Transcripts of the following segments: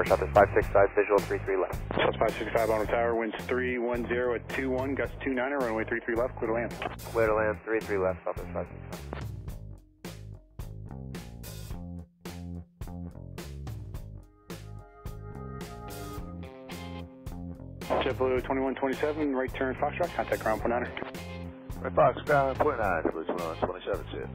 Shot this 565, visual 33 left. South 565 on the tower, winds 310 at 21, gust 29, runway 33 left, clear to land. Clear to land, 33 left, South 565. JetBlue 2127, right turn Foxtrot, contact ground point 9er. Right Fox, ground point 9, JetBlue 2127, shit.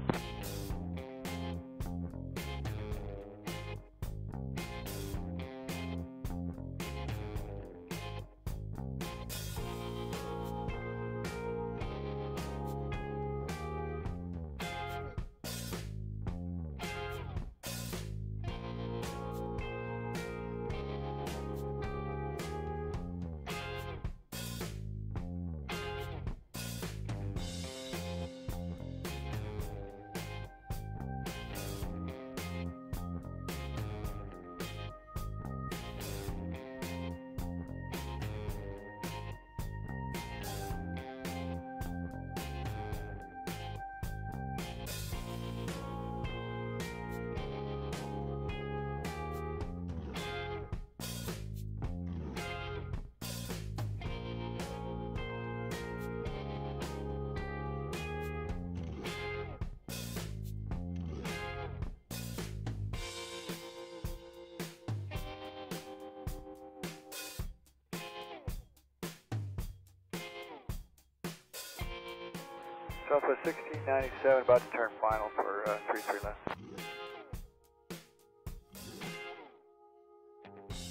Southwest 1697, about to turn final for 33 left.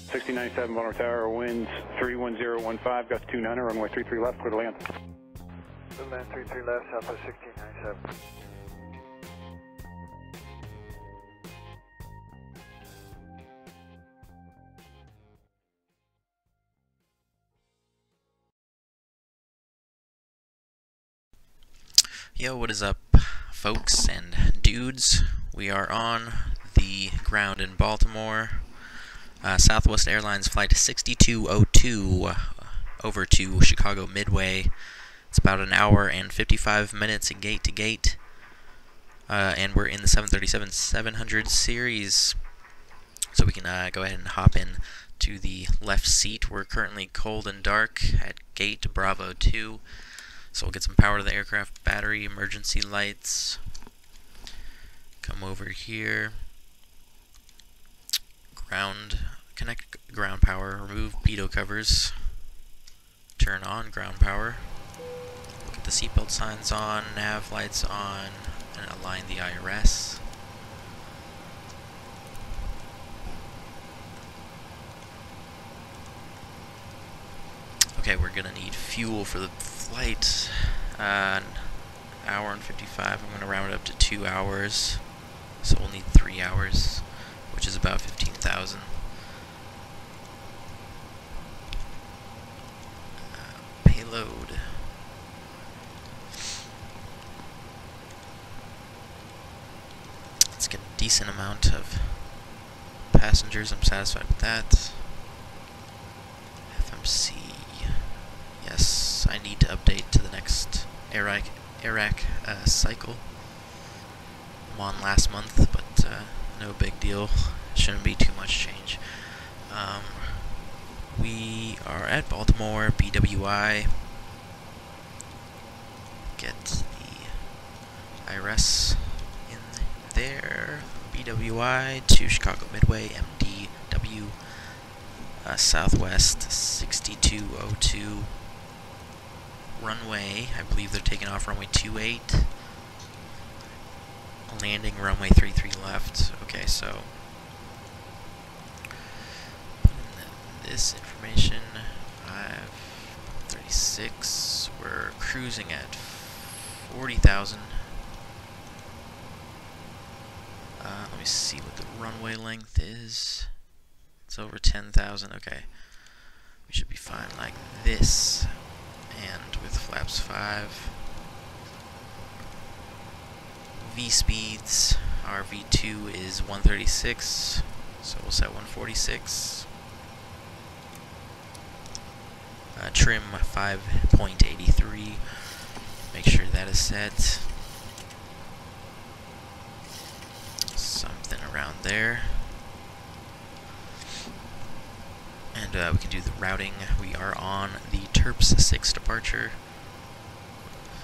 1697 Baltimore Tower, winds 31015, gust 29, runway 33 left, clear to land. Clear to land 33 left, Southwest 1697. Yo, what is up, folks and dudes? We are on the ground in Baltimore. Southwest Airlines Flight 6202 over to Chicago Midway. It's about an hour and 55 minutes gate to gate. And we're in the 737-700 series. So we can go ahead and hop in to the left seat. We're currently cold and dark at gate Bravo 2. So we'll get some power to the aircraft battery, emergency lights. Come over here. Connect ground power, remove pitot covers. Turn on ground power. Look at the seatbelt signs on, nav lights on, and align the IRS. Okay, we're gonna need fuel for the flight. An hour and 55. I'm gonna round it up to 2 hours, so we'll need 3 hours, which is about 15,000. Payload. Let's get a decent amount of passengers. I'm satisfied with that. FMC. Yes, I need to update to the next Iraq cycle. I'm on last month, but no big deal. Shouldn't be too much change. We are at Baltimore, BWI. Get the IRS in there. BWI to Chicago Midway, MDW, Southwest 6202. Runway, I believe they're taking off runway 28. Landing runway 33 left. Okay, so this information, 536. We're cruising at 40,000. Let me see what the runway length is. It's over 10,000. Okay, we should be fine like this. And with flaps 5. V speeds, our V2 is 136, so we'll set 146. Trim 5.83, make sure that is set. Something around there. we can do the routing. We are on the Terps 6 departure,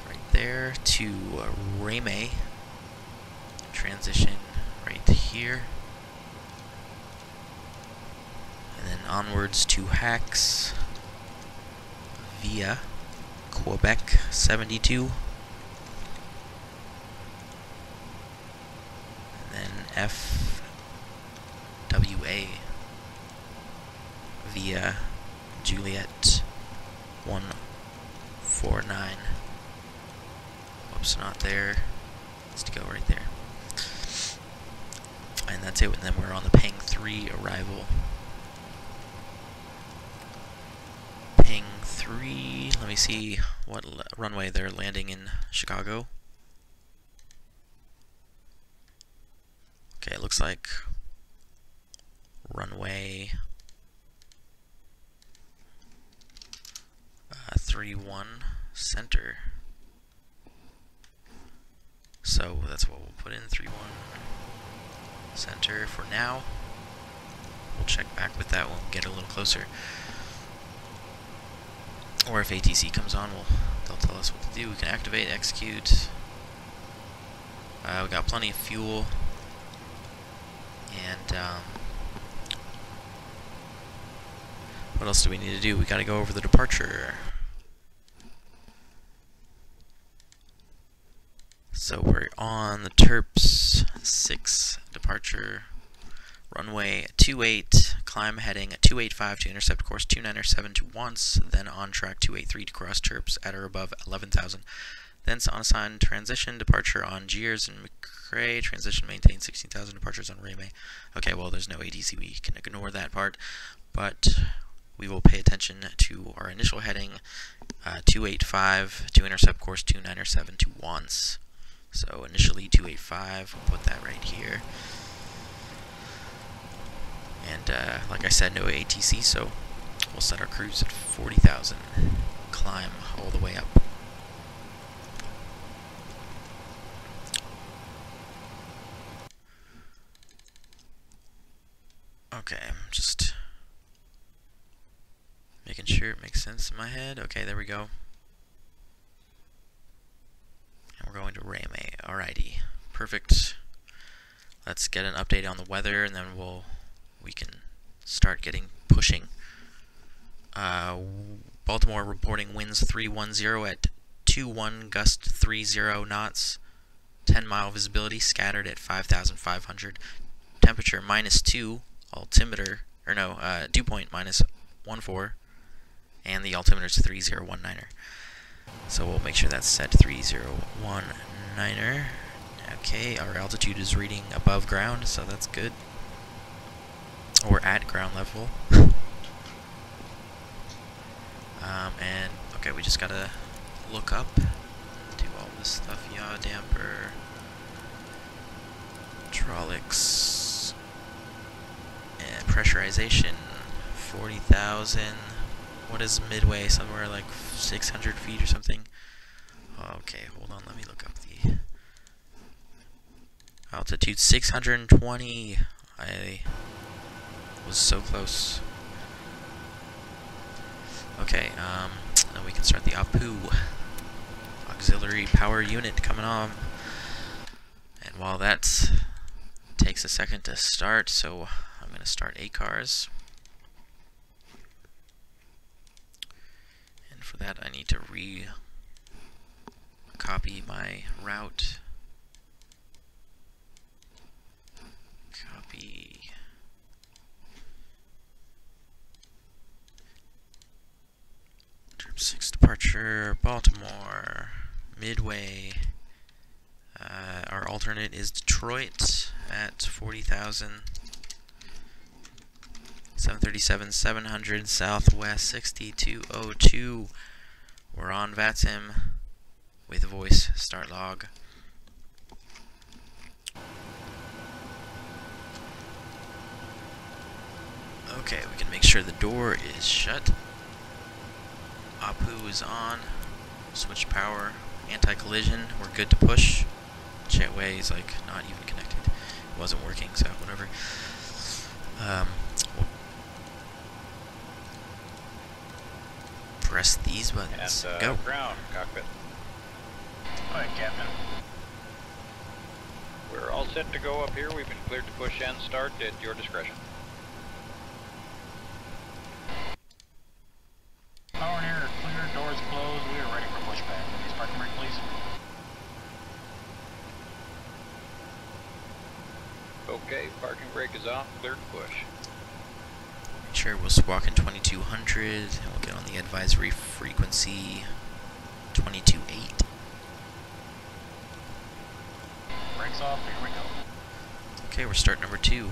right there, to RAMAY. Transition right here. And then onwards to Hacks via Quebec 72. And then FSXWX via Juliet 149. Whoops, not there. Needs to go right there. And that's it, and then we're on the Ping 3 arrival. Ping 3, let me see what runway they're landing in Chicago. Okay, it looks like runway 31 center. So that's what we'll put in, 31 center for now. We'll check back with that when we get a little closer. Or if ATC comes on, they'll tell us what to do. We can activate, execute. We got plenty of fuel. And what else do we need to do? We gotta go over the departure. So we're on the Terps 6 departure, runway 28, climb heading 285 to intercept course 297 to once, then on track 283 to cross Terps at or above 11,000. Thence on assigned transition, departure on Gears and McCrae, transition maintain 16,000, departures on RAMAY. Okay, well there's no ADC, we can ignore that part, but we will pay attention to our initial heading, 285 to intercept course 297 to once. So initially 285, we'll put that right here. And like I said, no ATC, so we'll set our cruise at 40,000. Climb all the way up. Okay, I'm just making sure it makes sense in my head. Okay, there we go. We're going to RAMAY. Alrighty, perfect. Let's get an update on the weather, and then we can start pushing. Baltimore reporting winds 310 at 21, gust 30 knots, 10-mile visibility, scattered at 5,500. Temperature -2, altimeter dew point -14, and the altimeter is 3019er. So we'll make sure that's set to 3019er. Okay, our altitude is reading above ground, so that's good. Or at ground level. And okay, we just gotta look up, do all this stuff. Yaw damper, hydraulics, and pressurization. 40,000. What is midway? Somewhere like 600 feet or something. Okay, hold on. Let me look up the altitude. 620. I was so close. Okay, now we can start the APU. Auxiliary power unit coming on. And while that takes a second to start, so I'm going to start ACARS. And for that I need to copy my route. Copy. Trip 6 departure, Baltimore, Midway. Our alternate is Detroit at 40,000. 737-700 Southwest 6202. We're on VATSIM with voice start log. Okay, we can make sure the door is shut. APU is on. Switch power. Anti-collision. We're good to push. Jetway is like not even connected. It wasn't working, so whatever. Press these buttons. And Go. ground, cockpit. Go ahead, Captain. We're all set to go up here. We've been cleared to push and start at your discretion. Power and air are clear, doors closed. We are ready for pushback. Please parking brake, please. Okay, parking brake is off. Clear to push. Make sure we'll squawk in 2200, and we'll get on the advisory frequency 22.8. Brakes off, here we go. Okay, we're start number 2.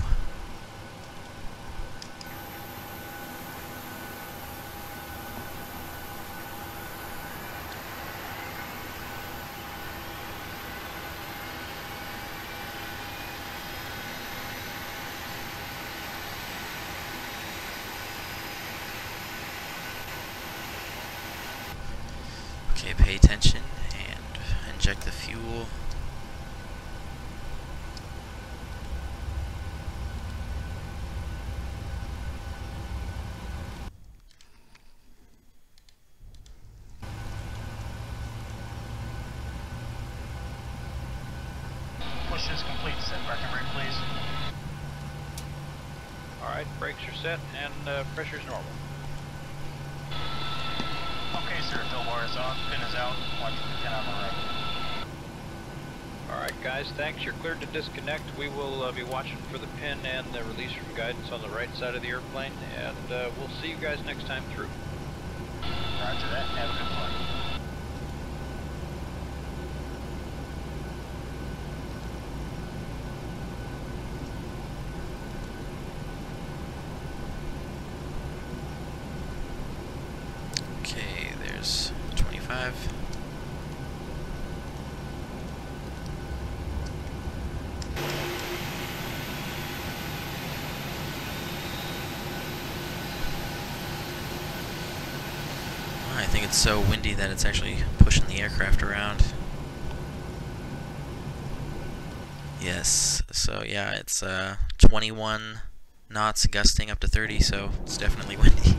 Okay, pay attention and inject the fuel. Push is complete. Set parking brake, please. Alright, brakes are set and pressure's normal. Okay, sir. Fill bar is off. Pin is out. Watch the pin on the right. Alright guys, thanks. You're cleared to disconnect. We will be watching for the pin and the release from guidance on the right side of the airplane, and we'll see you guys next time through. Roger that. Have a good flight. Okay, there's 25. I think it's so windy that it's actually pushing the aircraft around. Yes, so yeah, it's 21 knots gusting up to 30, so it's definitely windy.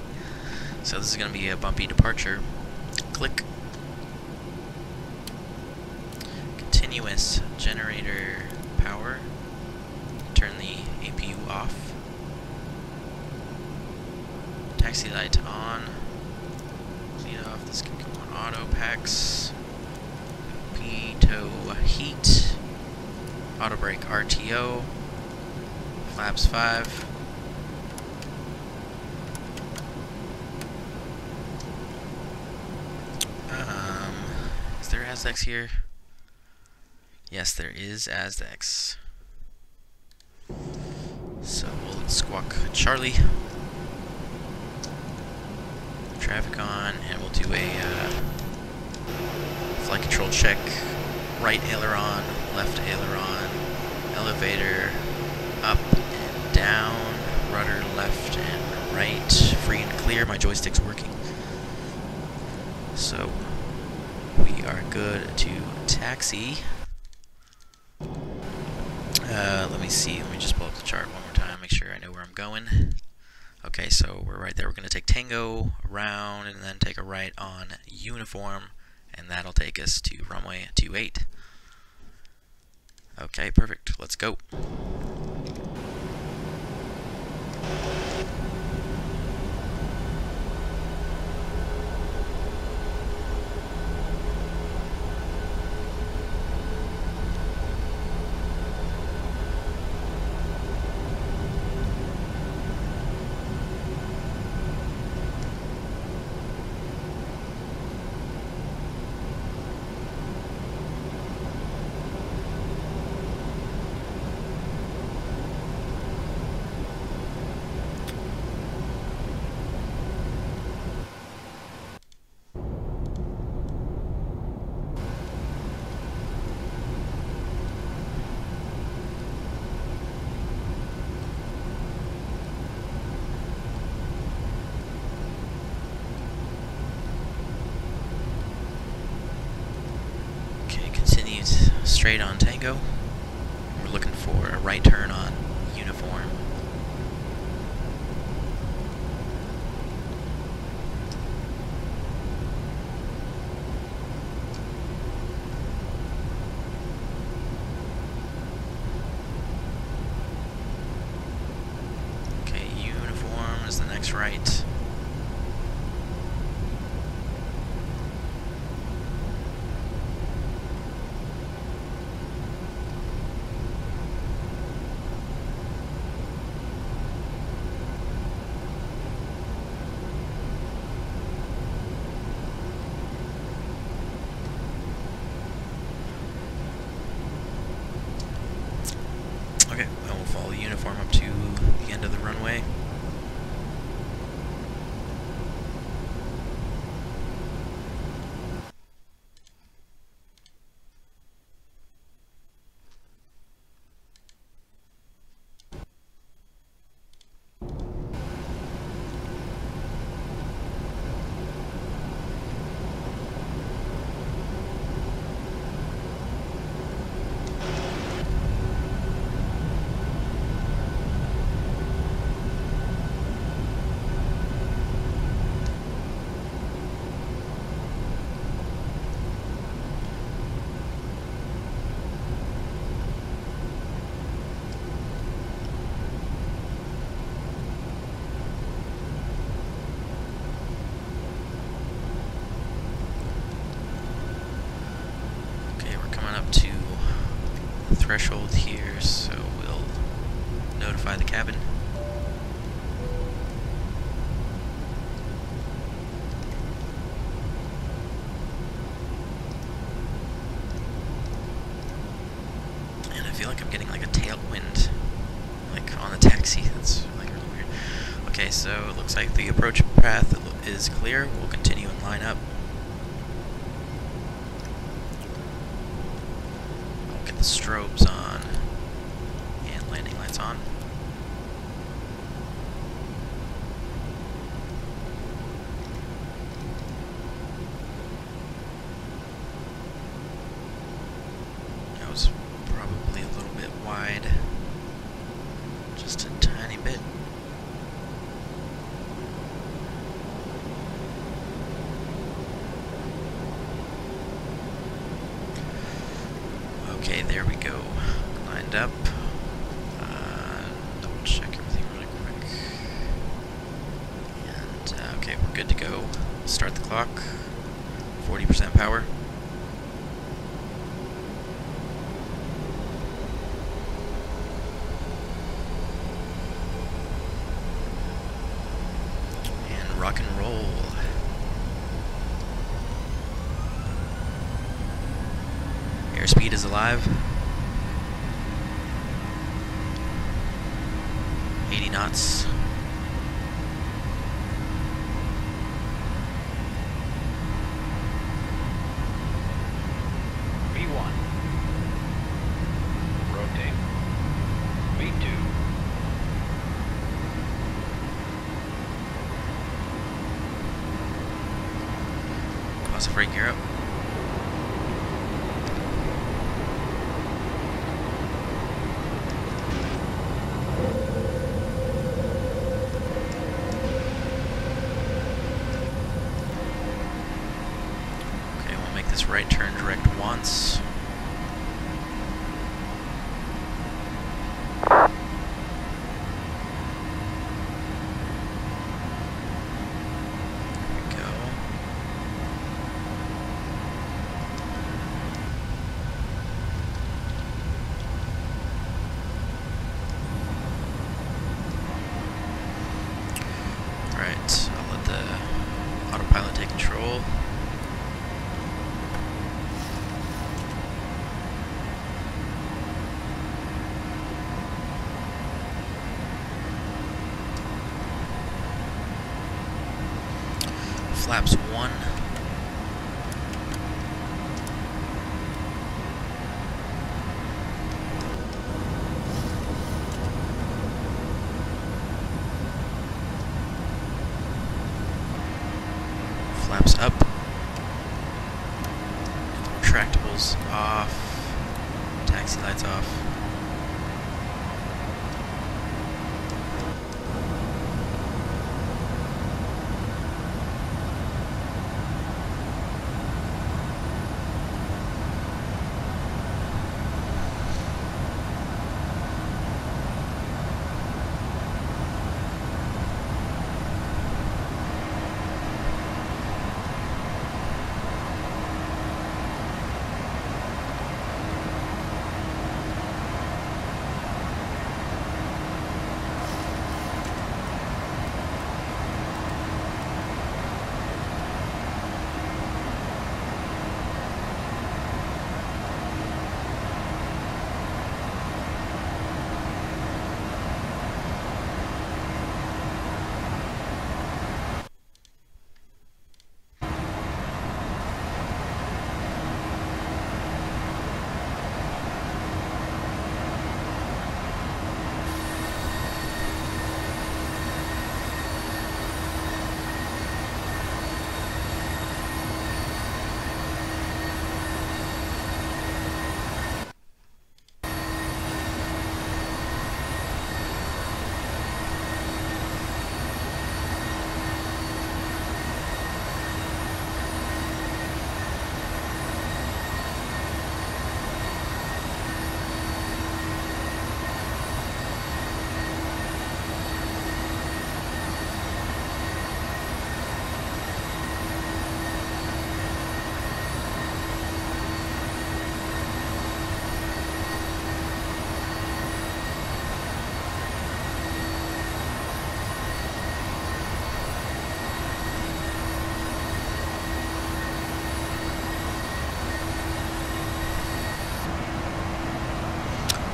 So this is going to be a bumpy departure. Click. Continuous generator power. Turn the APU off. Taxi light on. Lead off. This can go on auto packs. Pitot heat. Auto brake RTO. Flaps 5. Is there ASDEX here? Yes, there is ASDEX. So we'll squawk Charlie. Traffic on, and we'll do a flight control check. Right aileron, left aileron, elevator, up and down, rudder left and right, free and clear. My joystick's working. So we are good to taxi. Let me see. Let me just pull up the chart one more time, make sure I know where I'm going. Okay, so we're right there. We're going to take Tango around and then take a right on Uniform, and that'll take us to runway 28. Okay, perfect. Let's go. Straight on Tango. We're looking for a right turn on Uniform. this right. Okay, I will follow the uniform up to the end of the runway. Threshold here, so we'll notify the cabin. And I feel like I'm getting like a tailwind, like on the taxi. That's like really weird. Okay, so it looks like the approach path is clear. We'll continue and line up. The strobes on and landing lights on. That was probably a little bit wide, just a tiny bit. Okay, there we go. Lined up. Double check everything really quick. And, okay, we're good to go. Start the clock. 40% power. And rock and roll. Airspeed is alive. 80 knots. V1. Rotate. V2. Positive brake gear up. This right turn direct once. There we go. Alright, I'll let the autopilot take control. Flaps 1. Flaps up. Retractables off. Taxi lights off.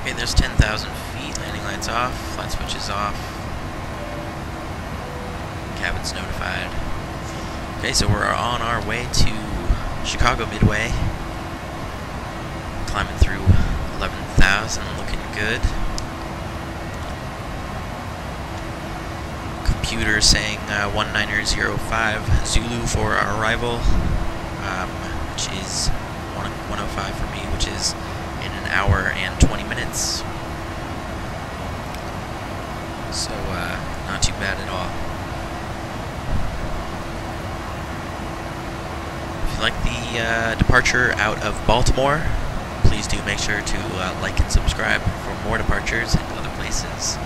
Okay, there's 10,000 feet, landing lights off, flight switches off, cabin's notified. Okay, so we're on our way to Chicago Midway, climbing through 11,000, looking good. Computer saying 1905 Zulu for our arrival, which is 105 for me, which is in an hour and 20 minutes. So, not too bad at all. If you like the departure out of Baltimore, please do make sure to like and subscribe for more departures and other places.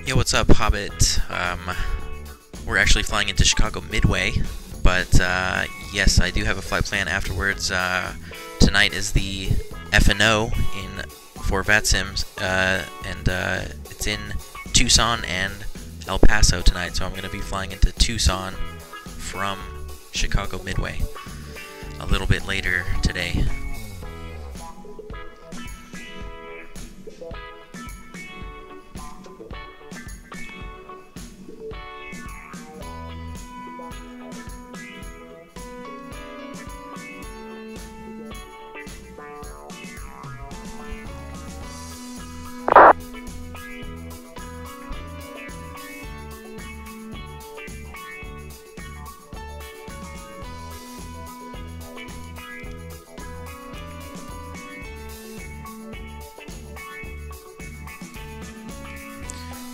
Yo, what's up, Hobbit? We're actually flying into Chicago Midway, but yes, I do have a flight plan afterwards. Tonight is the F&O for VATSIM, and it's in Tucson and El Paso tonight, so I'm going to be flying into Tucson from Chicago Midway a little bit later today.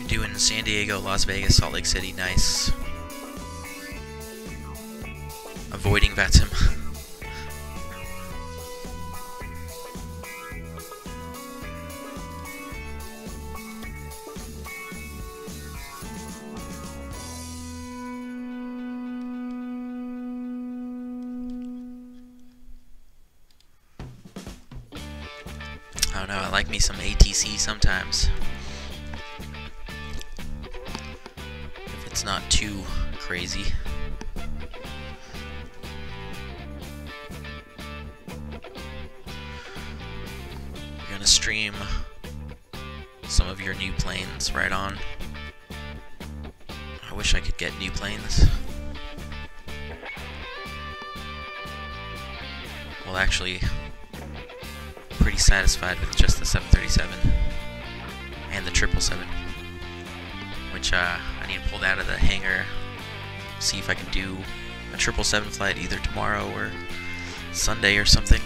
Doing San Diego, Las Vegas, Salt Lake City, nice. Avoiding VATSIM. I don't know, I like me some ATC sometimes. It's not too crazy. You're gonna stream some of your new planes right on. I wish I could get new planes. Well, actually, pretty satisfied with just the 737 and the 777. Which I need to pull out of the hangar, see if I can do a 777 flight either tomorrow or Sunday or something.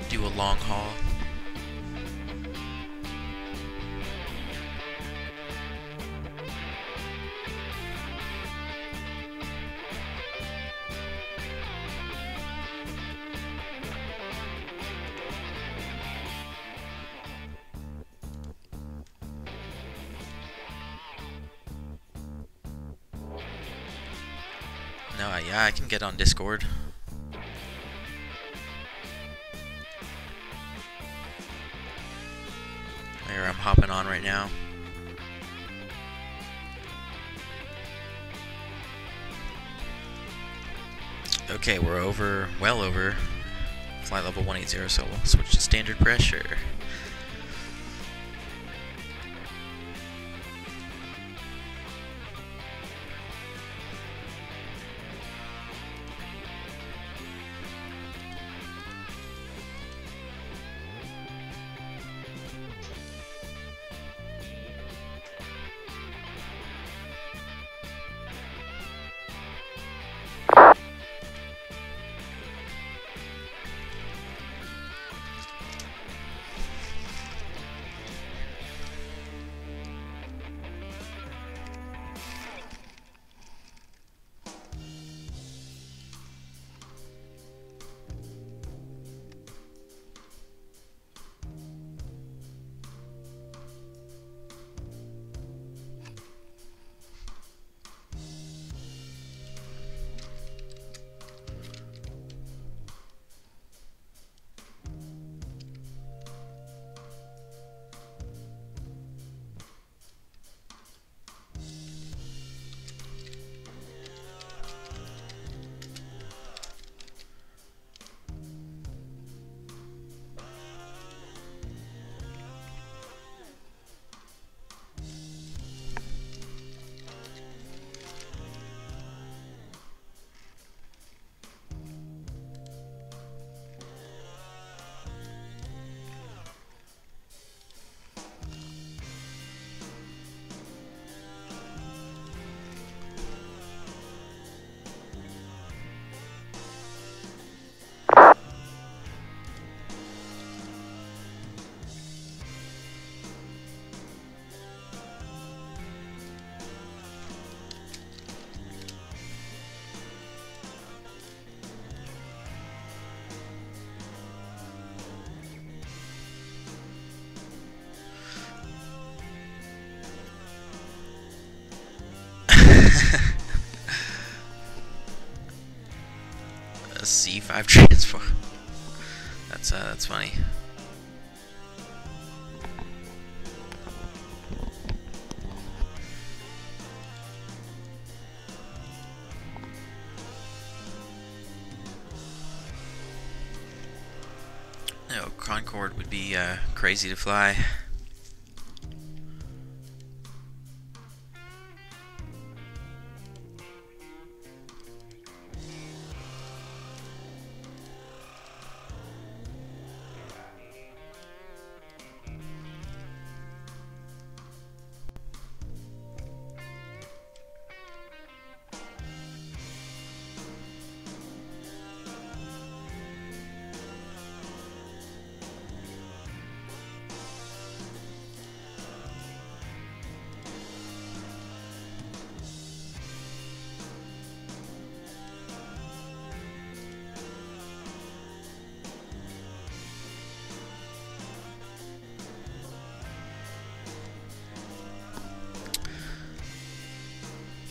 Do a long haul. No, yeah, I can get on Discord. There, I'm hopping on right now. Okay, we're well over flight level 180, so we'll switch to standard pressure. A C5 transform. That's funny. No, Concorde would be crazy to fly.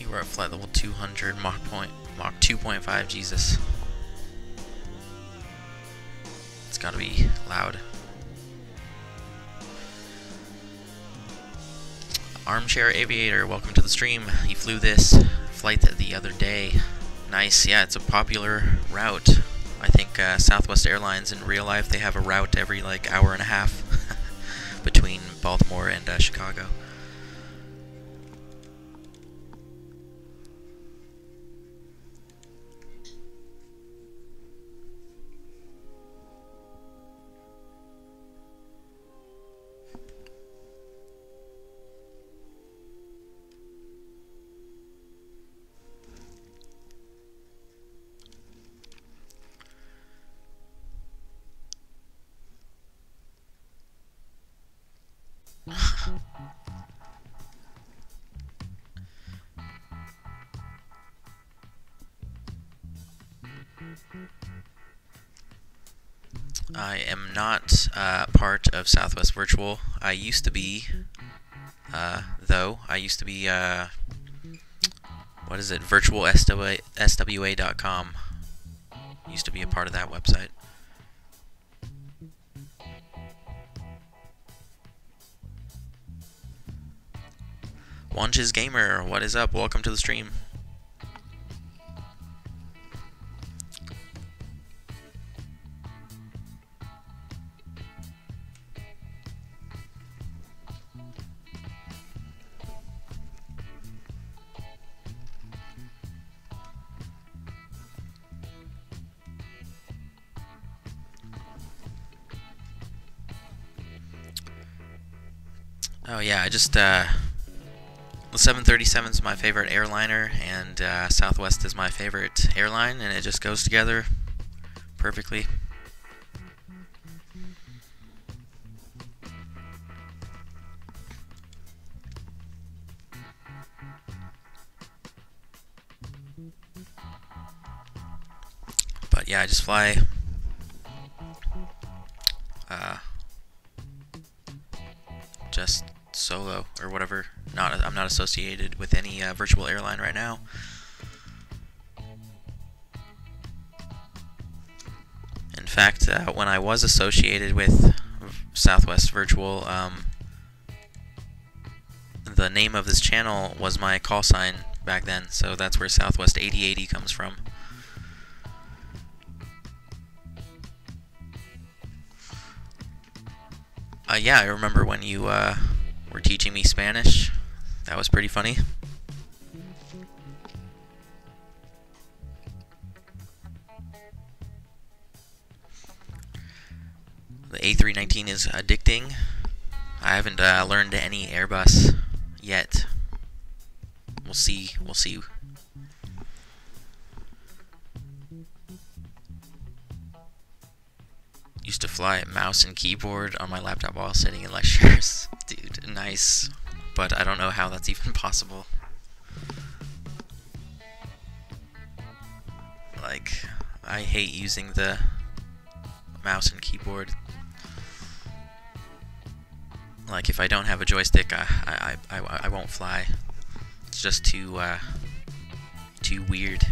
We're at flight level 200, Mach 2.5, Jesus. It's gotta be loud. Armchair Aviator, welcome to the stream. You flew this flight the other day. Nice, yeah, it's a popular route. I think Southwest Airlines in real life, they have a route every like hour and a half between Baltimore and Chicago. I am not part of Southwest Virtual. I used to be, though. I used to be, what is it? virtualswa.com. Used to be a part of that website. Wanches Gamer, what is up? Welcome to the stream. Oh yeah, I just the 737 is my favorite airliner, and Southwest is my favorite airline, and it just goes together perfectly. But yeah, I just fly just solo or whatever. I'm not associated with any virtual airline right now. In fact, when I was associated with Southwest Virtual, the name of this channel was my call sign back then, so that's where Southwest 8080 comes from. Yeah, I remember when you were teaching me Spanish. That was pretty funny. The A319 is addicting. I haven't learned any Airbus yet. We'll see. We'll see. Used to fly mouse and keyboard on my laptop while sitting in lectures. Dude, nice. But I don't know how that's even possible. Like, I hate using the mouse and keyboard. Like, if I don't have a joystick, I won't fly. It's just too weird.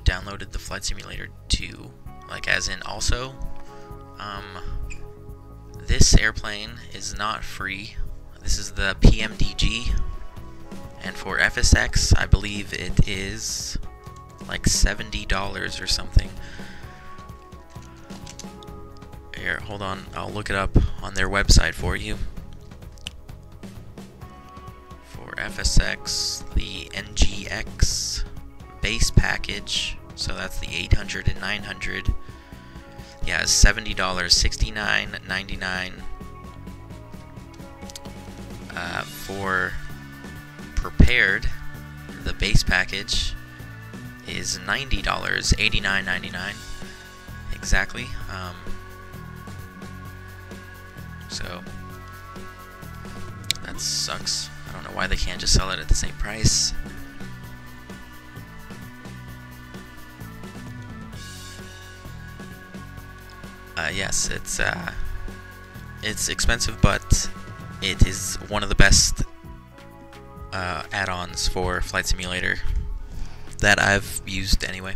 Downloaded the Flight Simulator 2, like as in also. This airplane is not free. This is the PMDG, and for FSX I believe it is like $70 or something. Here, hold on, I'll look it up on their website for you. For FSX, the NGX base package, so that's the 800 and 900. Yeah, it's $70, $69.99. For prepared, the base package is $90, $89.99 exactly. So that sucks. I don't know why they can't just sell it at the same price. Yes, it's expensive, but it is one of the best add-ons for Flight Simulator that I've used anyway.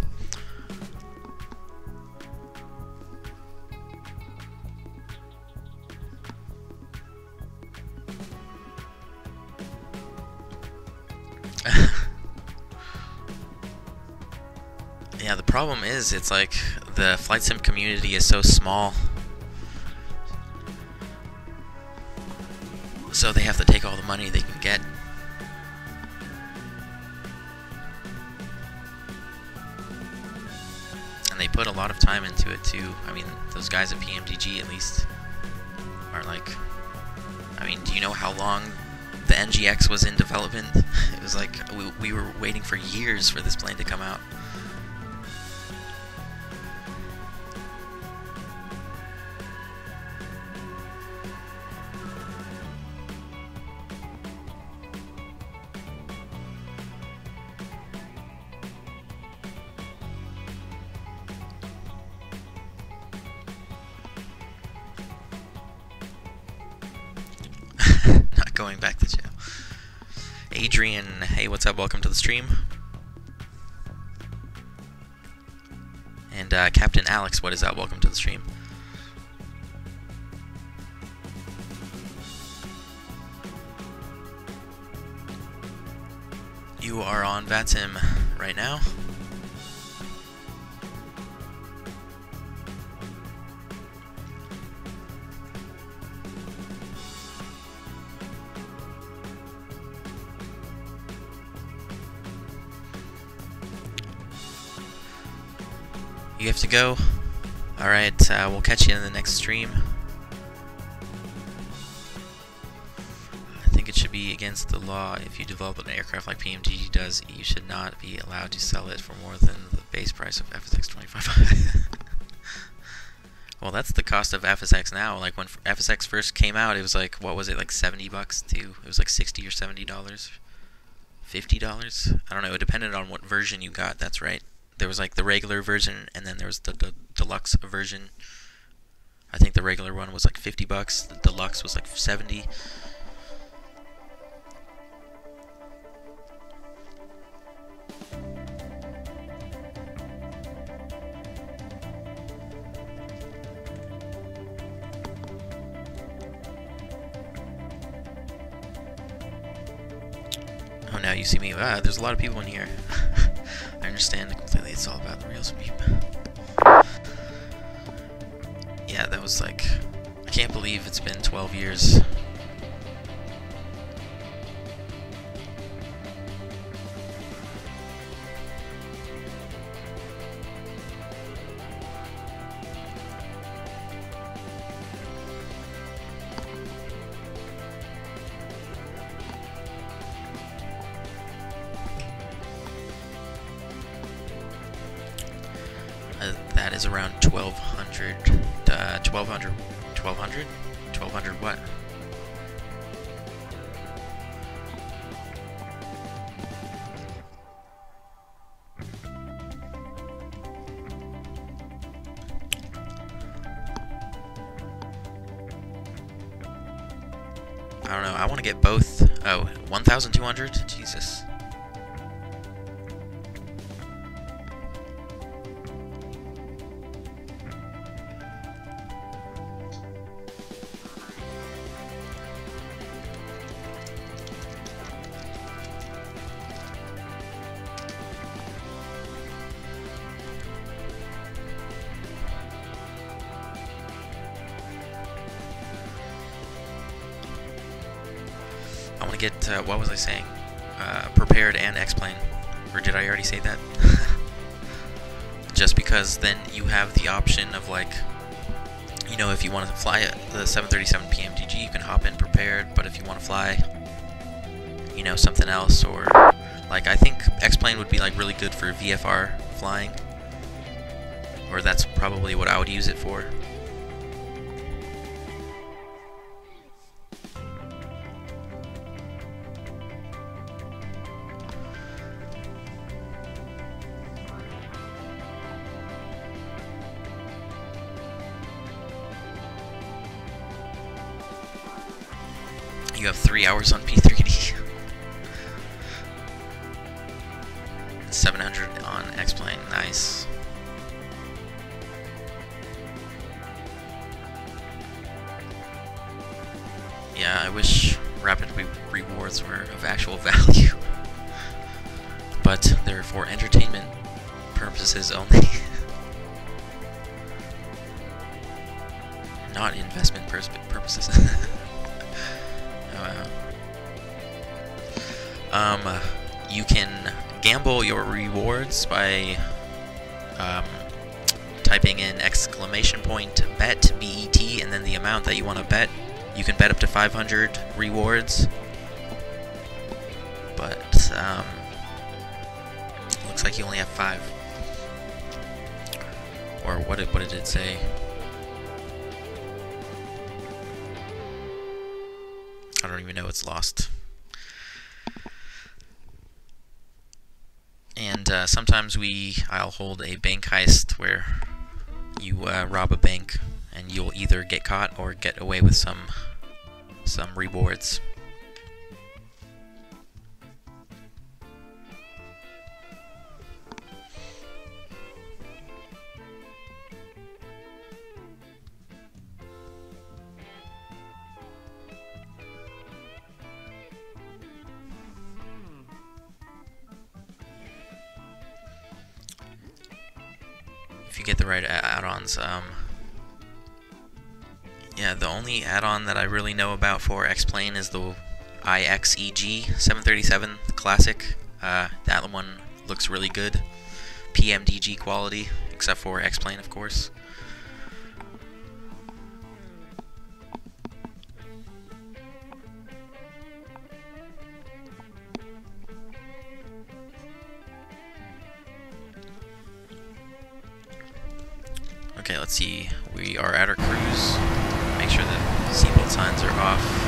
Yeah, the problem is, it's like the flight sim community is so small, so they have to take all the money they can get. And they put a lot of time into it too. I mean, those guys at PMDG at least are like, I mean, do you know how long the NGX was in development? It was like, we were waiting for years for this plane to come out. Not going back to jail. Adrian, hey, what's up? Welcome to the stream. And Captain Alex, what is up? Welcome to the stream. You are on VATSIM right now. You have to go. Alright, we'll catch you in the next stream. I think it should be against the law if you develop an aircraft like PMDG does. You should not be allowed to sell it for more than the base price of FSX 25. Well, that's the cost of FSX now. Like when FSX first came out, it was like, what was it, like $70 too? It was like $60 or $70, $50. I don't know. It depended on what version you got. That's right. There was like the regular version, and then there was the deluxe version. I think the regular one was like $50. The deluxe was like 70. Oh, now you see me. There's a lot of people in here. I understand completely. It's all about the real speed. Yeah, that was like... I can't believe it's been 12 years. That is around 1200, 1200 what? I don't know, I want to get both. Oh, 1200? Jesus. Get what was I saying? Prepared and X-plane, or did I already say that? Just because then you have the option of, like, you know, if you want to fly the 737 PMDG, you can hop in prepared. But if you want to fly, you know, something else, or like, I think X-plane would be like really good for VFR flying, or that's probably what I would use it for. You have 3 hours on P3D. 700 on X-plane, nice. Yeah, I wish rapid rewards were of actual value, but they're for entertainment purposes only. Not investment purposes. You can gamble your rewards by typing in !bet BET and then the amount that you want to bet. You can bet up to 500 rewards, but looks like you only have 5. Or what did it say? I don't even know, it's lost. And sometimes I'll hold a bank heist where you rob a bank and you'll either get caught or get away with some rewards. you get the right add-ons. Yeah, the only add-on that I really know about for X-Plane is the IXEG 737 Classic. That one looks really good. PMDG quality, except for X-Plane, of course. Okay, let's see. We are at our cruise. Make sure the seatbelt signs are off.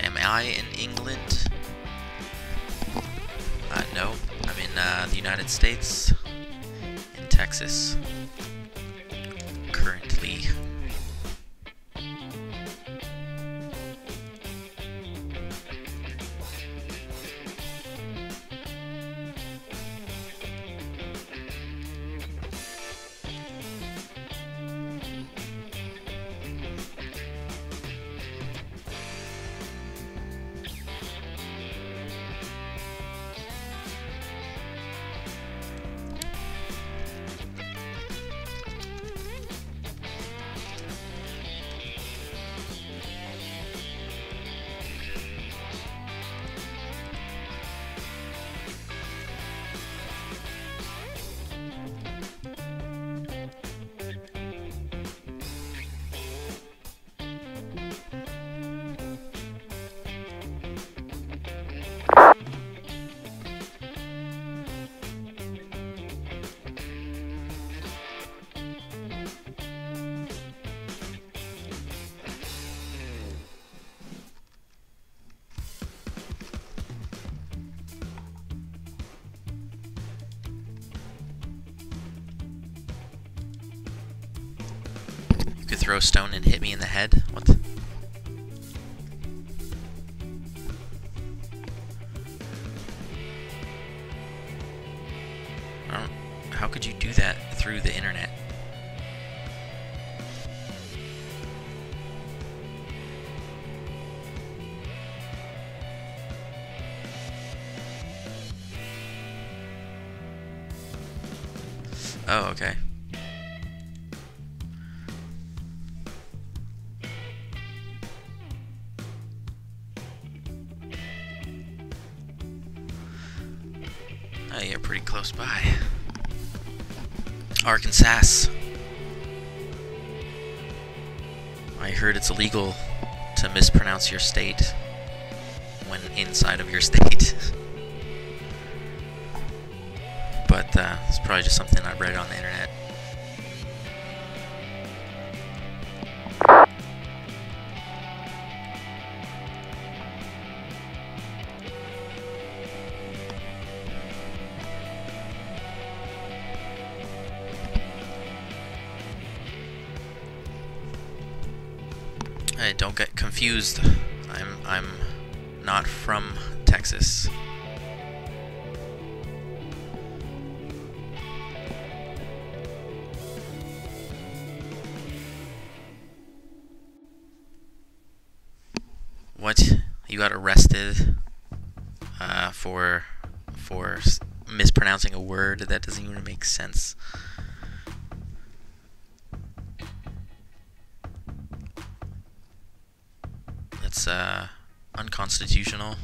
Am I in England? No. I'm in the United States, in Texas, currently. You could throw a stone and hit me in the head? What? How could you do that through the internet? Oh, okay. Oh, you're pretty close by. Arkansas. I heard it's illegal to mispronounce your state when inside of your state. But it's probably just something I read on the internet. Hey, don't get confused. I'm not from Texas. Texas. What? You got arrested for mispronouncing a word? That doesn't even make sense. That's unconstitutional.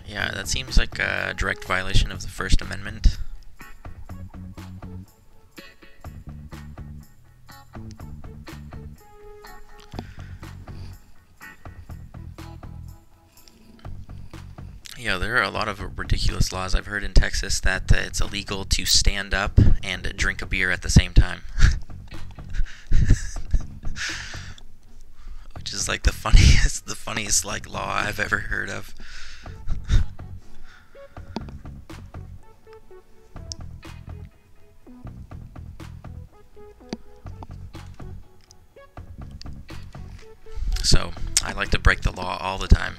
Yeah, that seems like a direct violation of the First Amendment. Yeah, there are a lot of ridiculous laws. I've heard in Texas that it's illegal to stand up and drink a beer at the same time. Which is like the funniest like law I've ever heard of. So, I like to break the law all the time.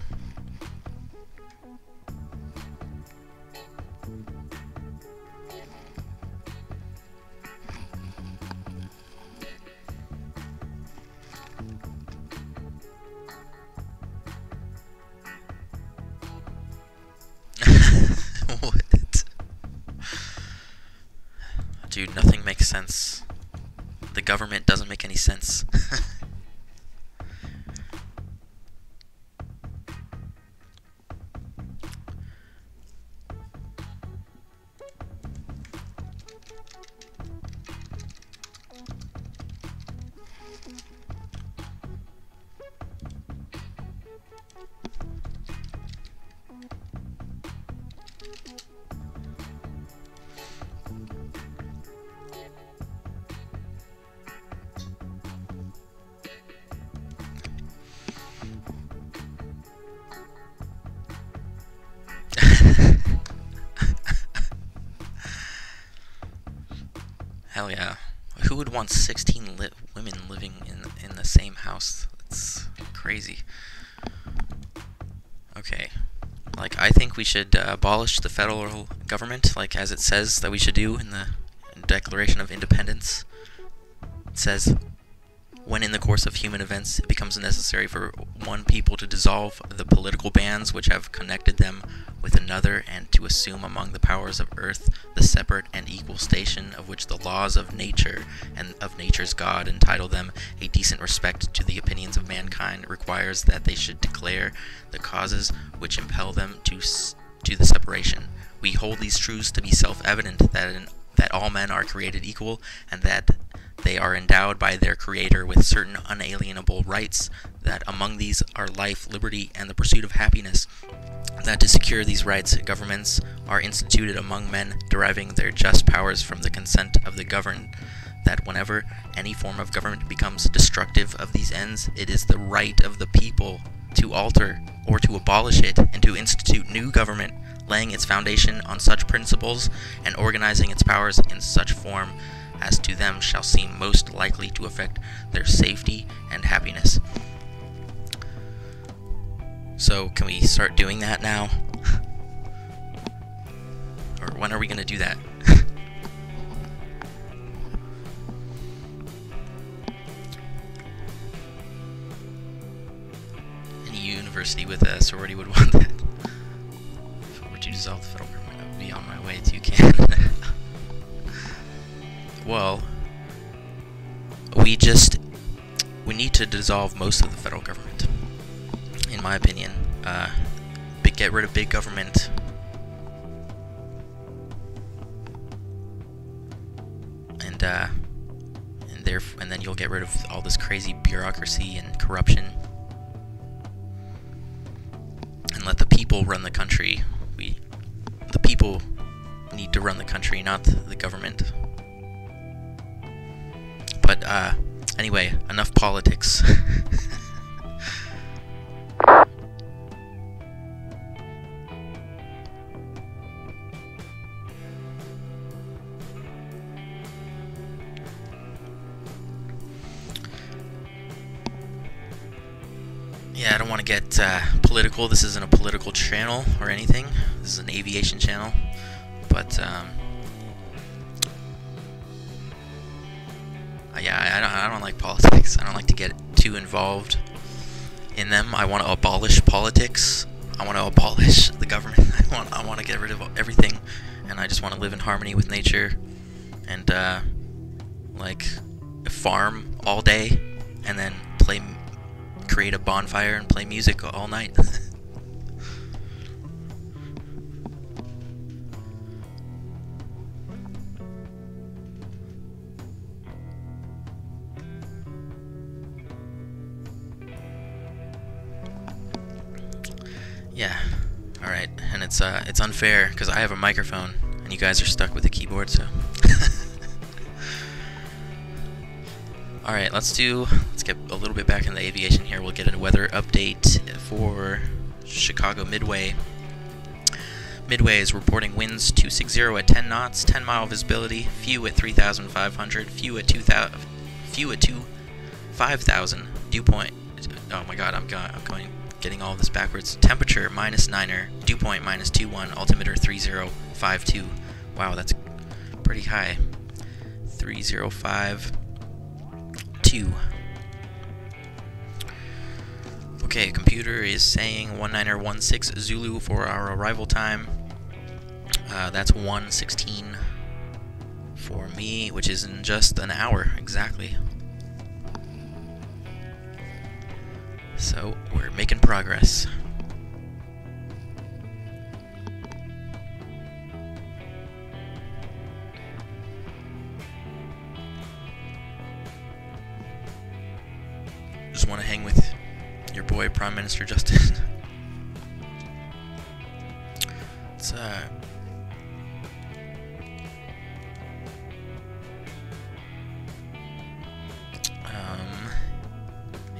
What? Dude, nothing makes sense. The government doesn't make any sense. Hell yeah. Who would want 16 women living in the same house? That's crazy. Okay. Like, I think we should abolish the federal government, like as it says that we should do in the Declaration of Independence. It says, when in the course of human events it becomes necessary for one people to dissolve the political bands which have connected them with another, and to assume among the powers of earth the separate and equal station of which the laws of nature and of nature's God entitle them, a decent respect to the opinions of mankind requires that they should declare the causes which impel them to the separation. We hold these truths to be self-evident, that all men are created equal, and that they are endowed by their Creator with certain unalienable rights, that among these are life, liberty, and the pursuit of happiness, that to secure these rights, governments are instituted among men, deriving their just powers from the consent of the governed, that whenever any form of government becomes destructive of these ends, it is the right of the people to alter or to abolish it, and to institute new government, laying its foundation on such principles, and organizing its powers in such form as to them shall seem most likely to affect their safety and happiness. So, can we start doing that now? Or when are we going to do that? Any university with a sorority would want that. If I were to dissolve the federal government, I would be on my way to Canada. Well, we need to dissolve most of the federal government, in my opinion. Get rid of big government. And then you'll get rid of all this crazy bureaucracy and corruption. And let the people run the country. The people need to run the country, not the government. But, anyway, enough politics. Yeah, I don't want to get political. This isn't a political channel or anything. This is an aviation channel. But, yeah, I don't like politics. I don't like to get too involved in them. I want to abolish politics. I want to abolish the government. I want to get rid of everything, and I just want to live in harmony with nature, and like farm all day, and then create a bonfire and play music all night. Yeah, alright, and it's unfair, because I have a microphone, and you guys are stuck with a keyboard, so... Alright, let's get a little bit back in the aviation here. We'll get a weather update for Chicago Midway. Midway is reporting winds 260 at 10 knots, 10-mile visibility, few at 3,500, few at 5,000, dew point... Oh my god, I'm getting all this backwards. Temperature -9er, dew point -21, altimeter 3052. Wow, that's pretty high. 3052. Okay, computer is saying 19er16 Zulu for our arrival time. That's 1:16 for me, which is in just an hour exactly. So, we're making progress. Just want to hang with your boy, Prime Minister Justin. It's,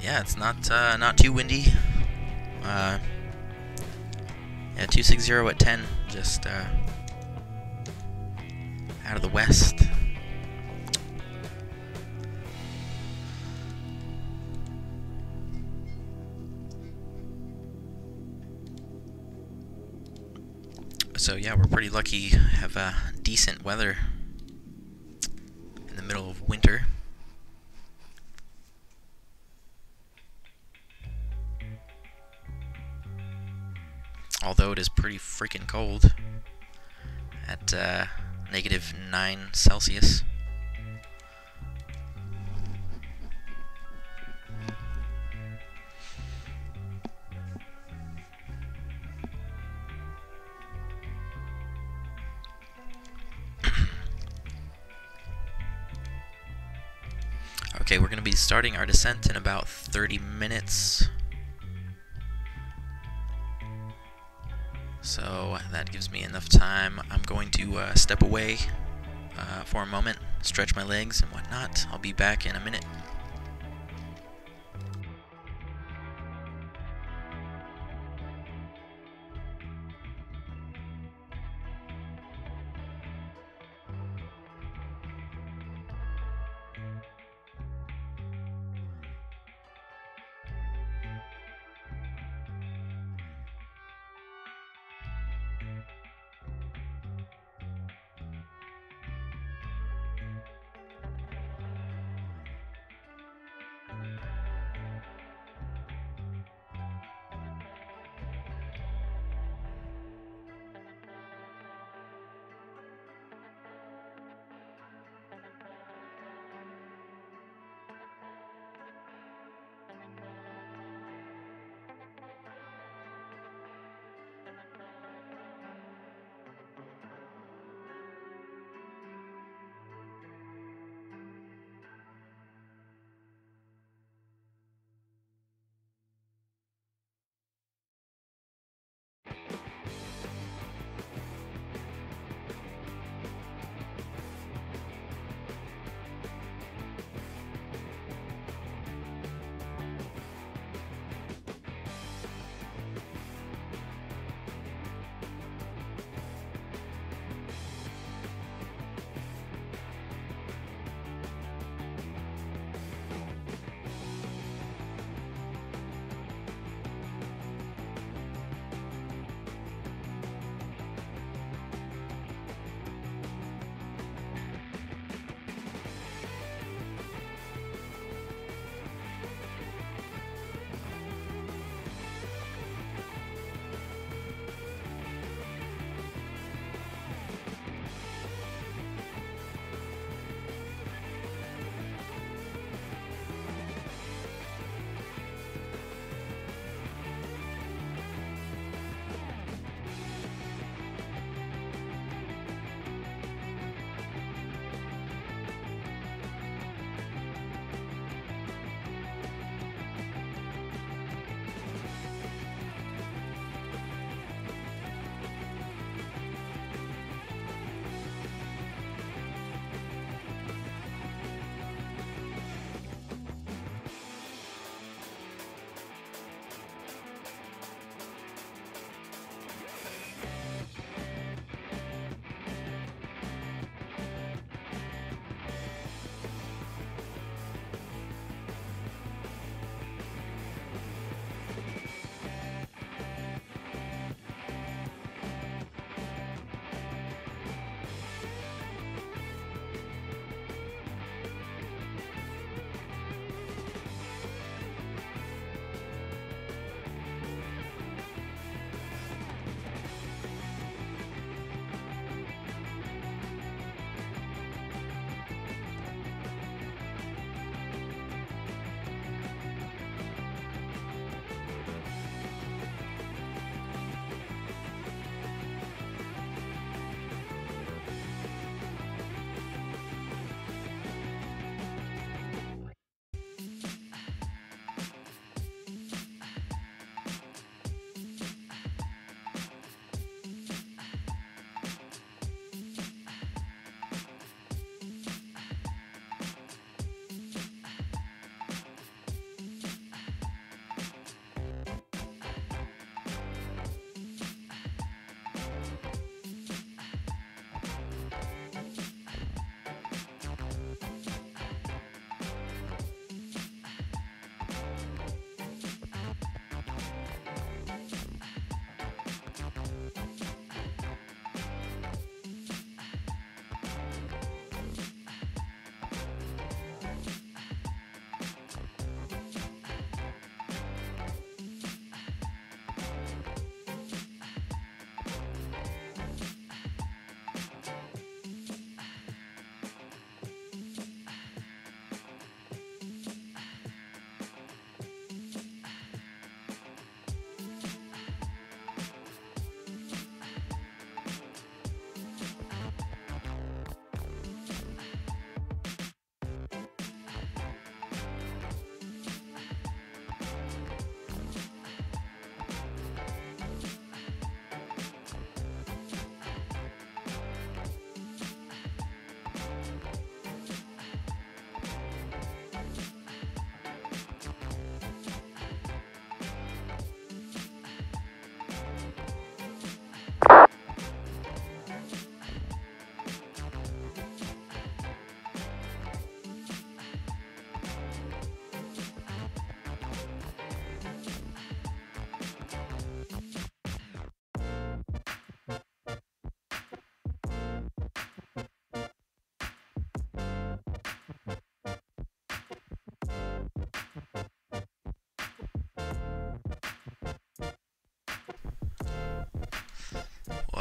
yeah, it's not too windy. Yeah, 260 at 10, just out of the west. So yeah, we're pretty lucky to have decent weather in the middle of winter. Although it is pretty freaking cold at -9 Celsius. Okay, we're going to be starting our descent in about 30 minutes. So that gives me enough time. I'm going to step away for a moment, stretch my legs and whatnot. I'll be back in a minute.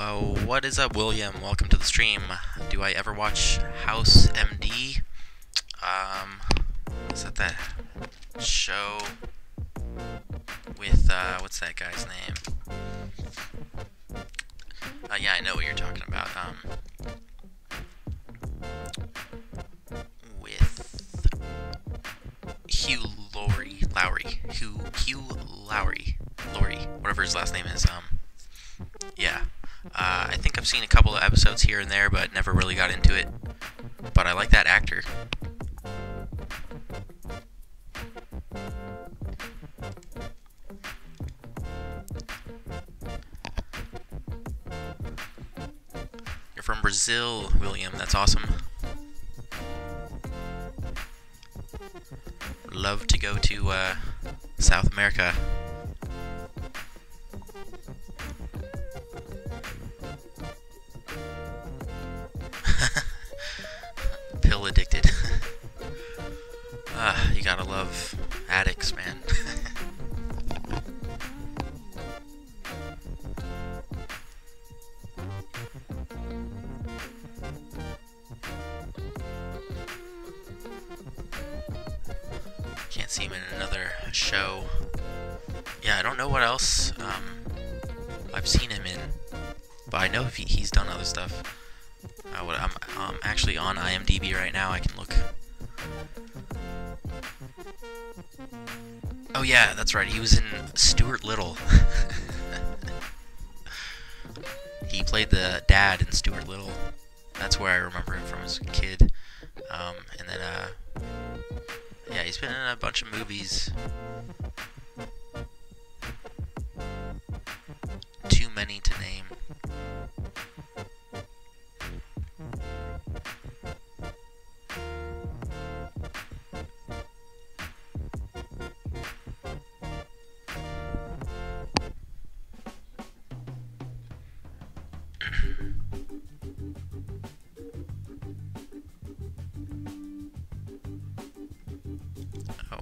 What is up, William? Welcome to the stream. Do I ever watch House MD? Is that show with, what's that guy's name? Yeah, I know what you're talking about. With Hugh Lowry, whatever his last name is. Yeah. I think I've seen a couple of episodes here and there, but never really got into it. But I like that actor. You're from Brazil, William. That's awesome. Love to go to South America. Pill addicted. You gotta love addicts, man. Can't see him in another show. Yeah, I don't know what else I've seen him in, but I know if he's done other stuff. I'm actually on IMDb right now. I can look. Oh yeah, that's right. He was in Stuart Little. He played the dad in Stuart Little. That's where I remember him from as a kid. And then yeah, he's been in a bunch of movies. Too many to name.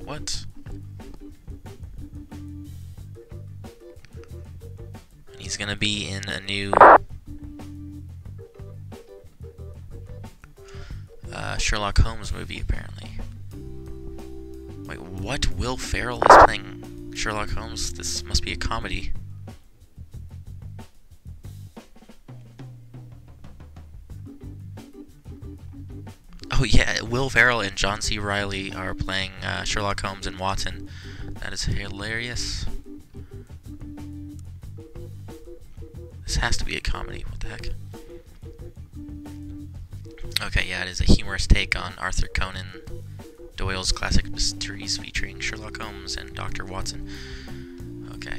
What? He's gonna be in a new Sherlock Holmes movie, apparently. Wait, what? Will Ferrell is playing Sherlock Holmes? This must be a comedy. Oh yeah, Will Ferrell and John C. Reilly are playing Sherlock Holmes and Watson. That is hilarious. This has to be a comedy. What the heck? Okay, yeah, it is a humorous take on Arthur Conan Doyle's classic mysteries featuring Sherlock Holmes and Dr. Watson. Okay.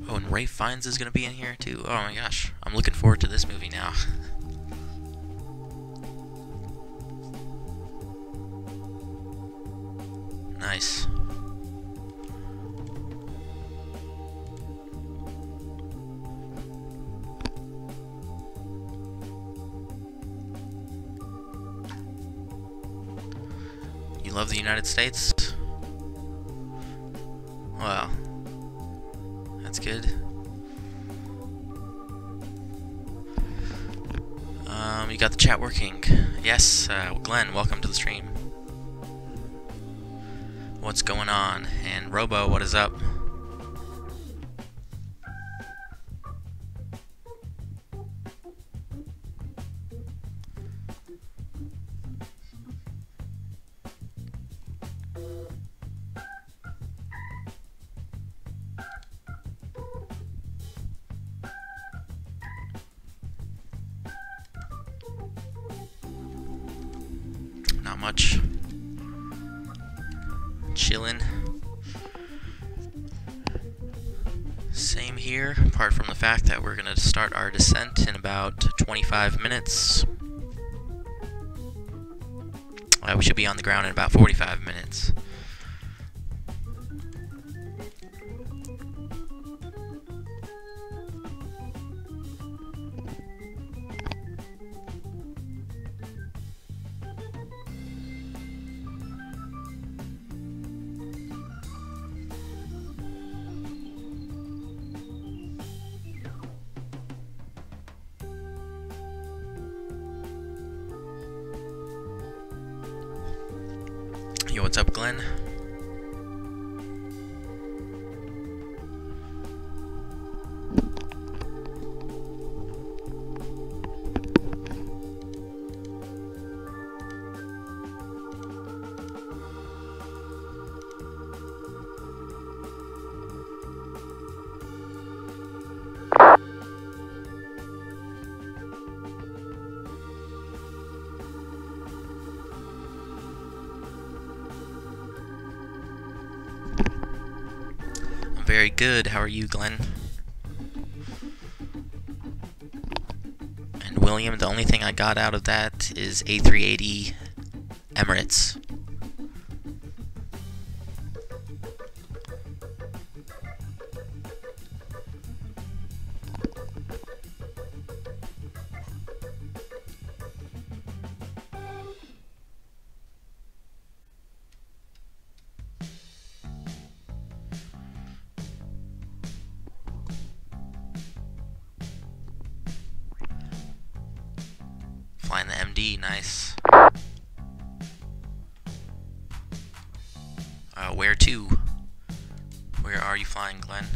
Oh, and Ralph Fiennes is going to be in here too. Oh my gosh, I'm looking forward to this movie now. Nice. You love the United States? Well, that's good. You got the chat working. Yes, Glenn, welcome to the stream. What's going on? And Robo, what is up? Not much. Chillin'. Same here, apart from the fact that we're gonna start our descent in about 25 minutes. We should be on the ground in about 45 minutes. what's up, Glenn? Very good. How are you, Glenn? And William, the only thing I got out of that is A380 Emirates. Flying the MD, nice. Where to? Where are you flying, Glenn?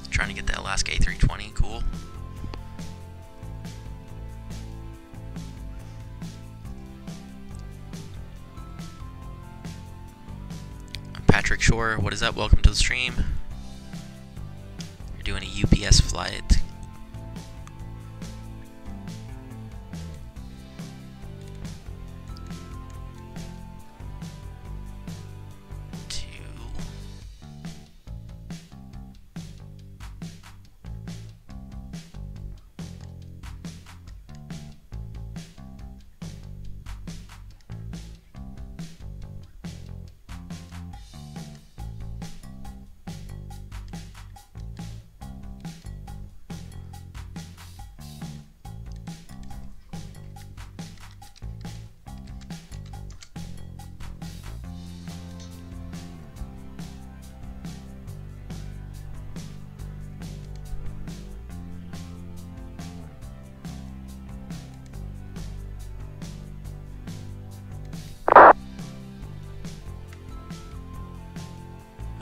Trying to get the Alaska A320, cool. Patrick Shore, what is up? Welcome to the stream. You're doing a UPS flight.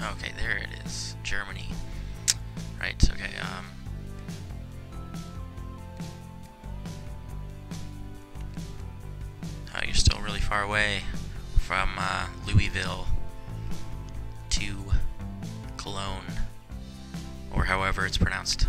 Okay, there it is. Germany. Right, okay, oh, you're still really far away from Louisville to Cologne, or however it's pronounced.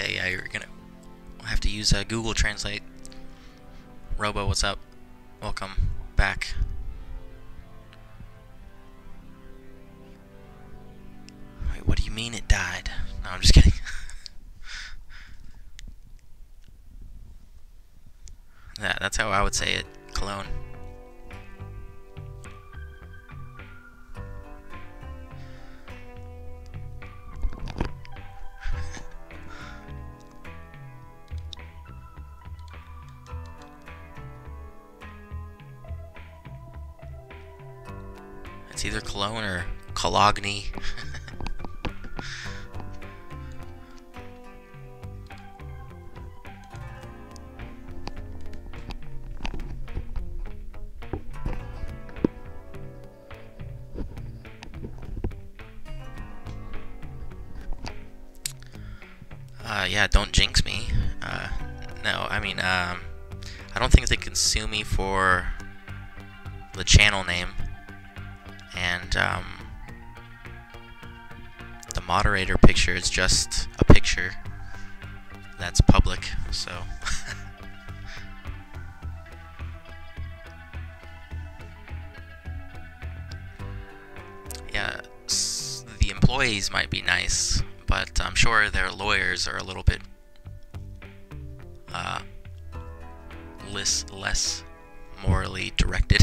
Okay, yeah, you're gonna have to use Google Translate. Robo, what's up? Welcome back. Wait, what do you mean it died? No, I'm just kidding. Yeah, that's how I would say it. Cologne. It's either Cologne or Cologne. Yeah, don't jinx me. No, I mean, I don't think they can sue me for the channel name and the moderator picture is just a picture that's public, so yeah, the employees might be nice, but I'm sure their lawyers are a little bit less morally directed.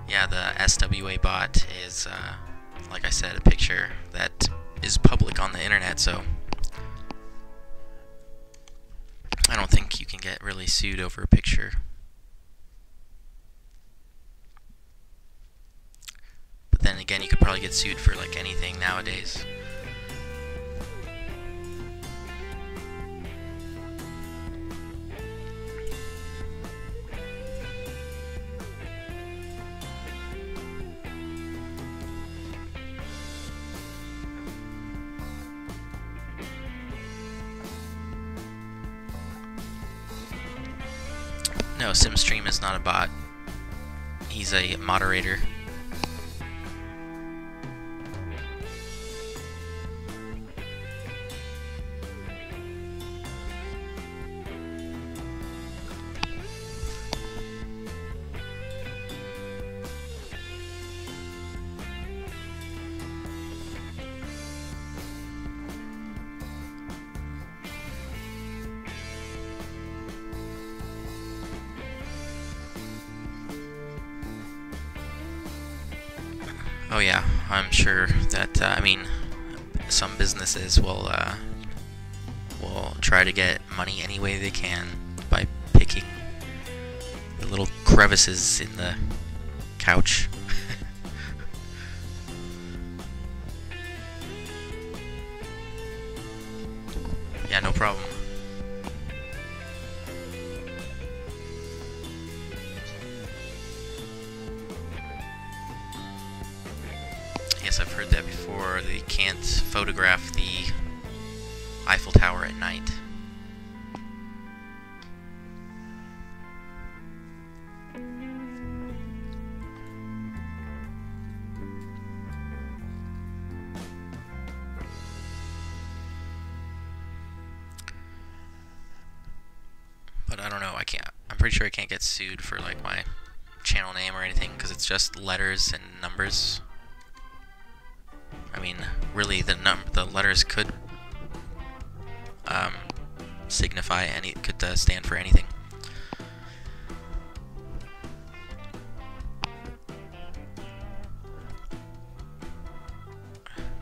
Yeah, the SWA bot is, like I said, a picture that is public on the internet, so I don't think you can get really sued over a picture. But then again, you could probably get sued for like anything nowadays. No, SimStream is not a bot. He's a moderator. Oh yeah, I'm sure that I mean, some businesses will try to get money any way they can by picking the little crevices in the couch. Yeah, no problem. Yes, I've heard that before. They can't photograph the Eiffel Tower at night. But I don't know, I'm pretty sure I can't get sued for like my channel name or anything because it's just letters and numbers. I mean, really, the letters could signify could stand for anything.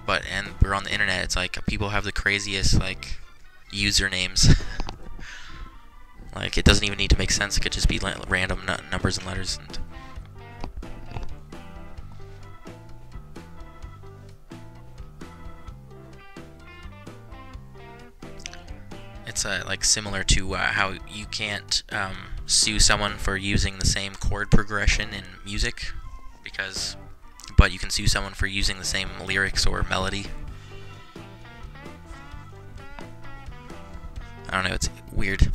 And we're on the internet. It's like people have the craziest like usernames. Like it doesn't even need to make sense. It could just be random numbers and letters. And it's like similar to how you can't sue someone for using the same chord progression in music, but you can sue someone for using the same lyrics or melody. I don't know, it's weird.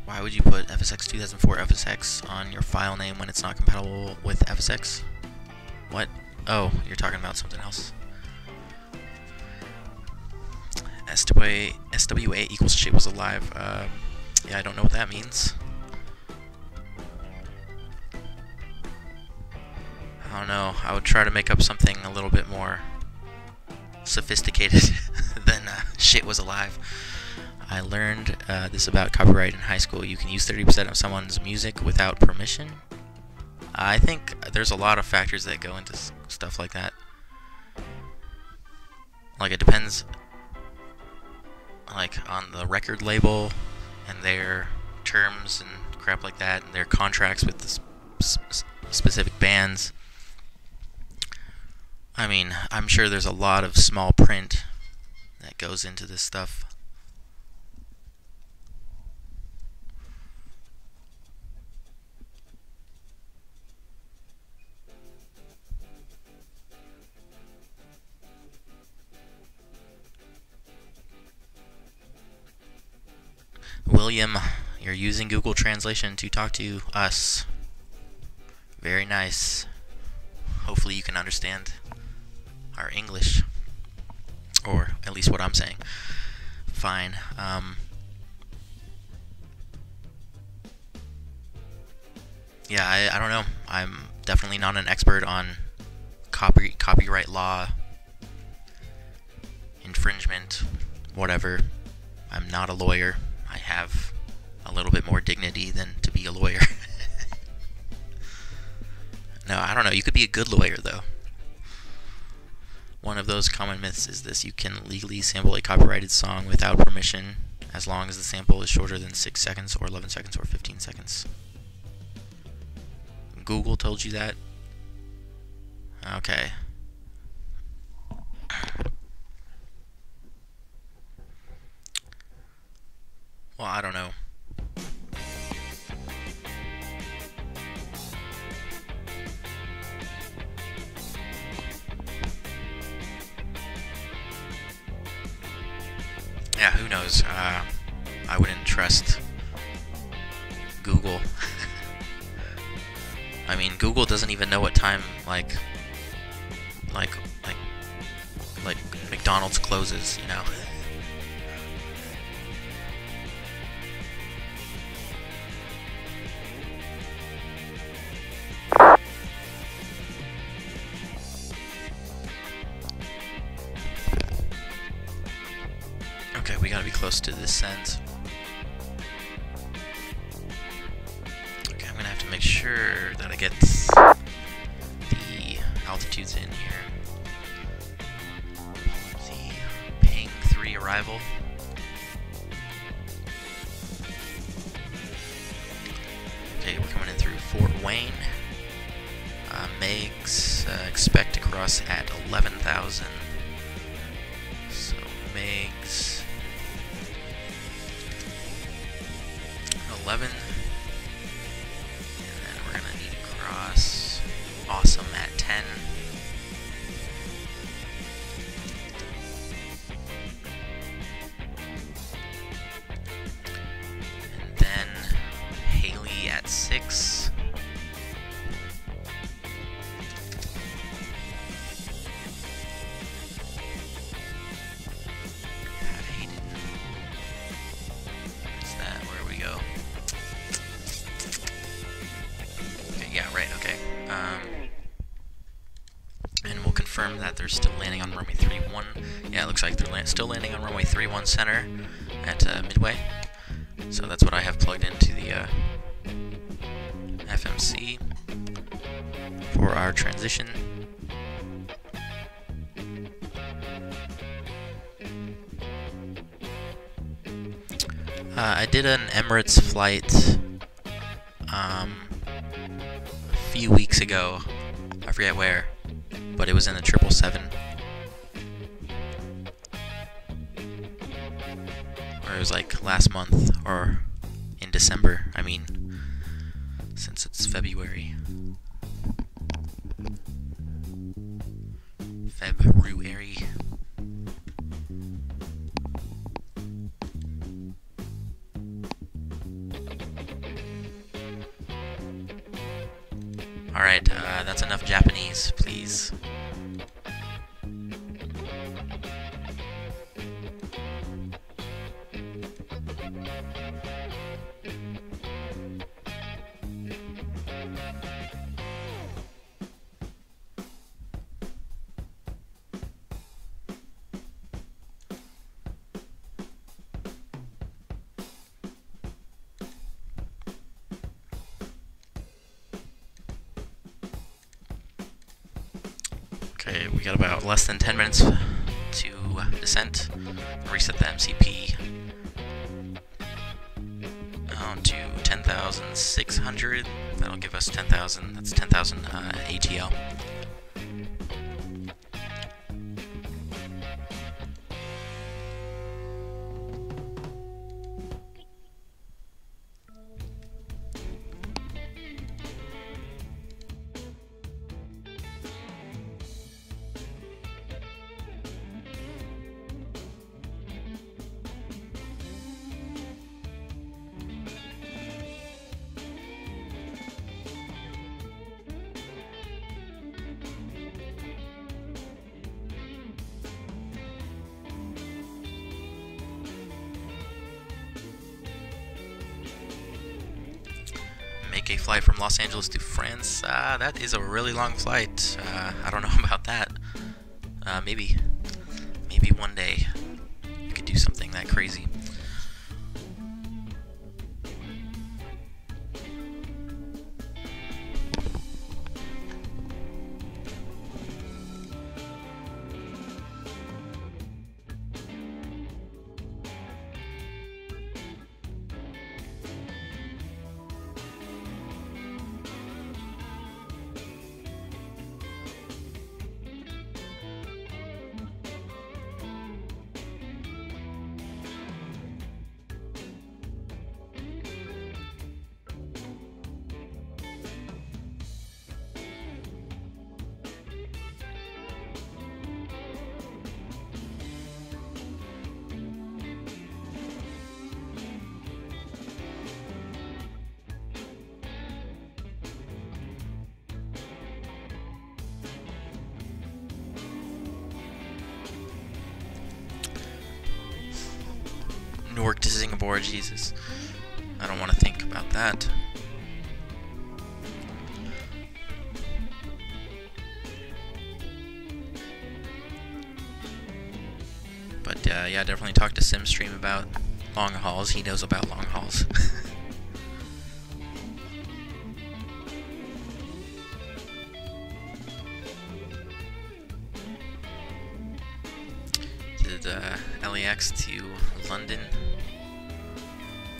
Why would you put FSX 2004 FSX on your file name when it's not compatible with FSX? What? Oh, you're talking about something else. SWA equals shit was alive. Yeah, I don't know what that means. I don't know. I would try to make up something a little bit more sophisticated than shit was alive. I learned this about copyright in high school. You can use 30% of someone's music without permission. I think there's a lot of factors that go into stuff like that. Like it depends, like on the record label and their terms and crap like that, and their contracts with the specific bands. I mean, I'm sure there's a lot of small print that goes into this stuff. William, you're using Google Translation to talk to us. Very nice. Hopefully you can understand our English, or at least what I'm saying. Fine. Yeah, I don't know. I'm definitely not an expert on copyright law, infringement, whatever. I'm not a lawyer. I have a little bit more dignity than to be a lawyer. No, I don't know. You could be a good lawyer, though. One of those common myths is this: you can legally sample a copyrighted song without permission as long as the sample is shorter than 6 seconds or 11 seconds or 15 seconds. Google told you that? Okay. Well, I don't know. Yeah, who knows? I wouldn't trust Google. I mean, Google doesn't even know what time, like McDonald's closes, you know? Okay, we gotta be close to this end. Okay, I'm gonna have to make sure that I get the altitudes in here. The ping 3 arrival. Okay, we're coming in through Fort Wayne. Megs, expect to cross at 11,000. So Megs 11, and then we're gonna need to cross Awesome at 10. And then Haley at 6. What's that? Where we go? Okay, yeah, right, okay. And we'll confirm that they're still landing on runway 31. Yeah, it looks like they're still landing on runway 31 center at Midway. So that's what I have plugged into the FMC for our transition. I did an Emirates flight a few weeks ago. I forget where, but it was in the 777. Or it was like last month, or in December, I mean, since it's February. February. Alright, that's enough Japanese, please. Okay, we got about less than 10 minutes to descent. Reset the MCP to 10,600. That'll give us 10,000. That's 10,000 ATL. JFK flight from Los Angeles to France. That is a really long flight. I don't know about that. Maybe one day you could do something that crazy. Newark to Singapore, Jesus. I don't want to think about that. But yeah, definitely talk to SimStream about long hauls. He knows about long hauls. Did LAX to London,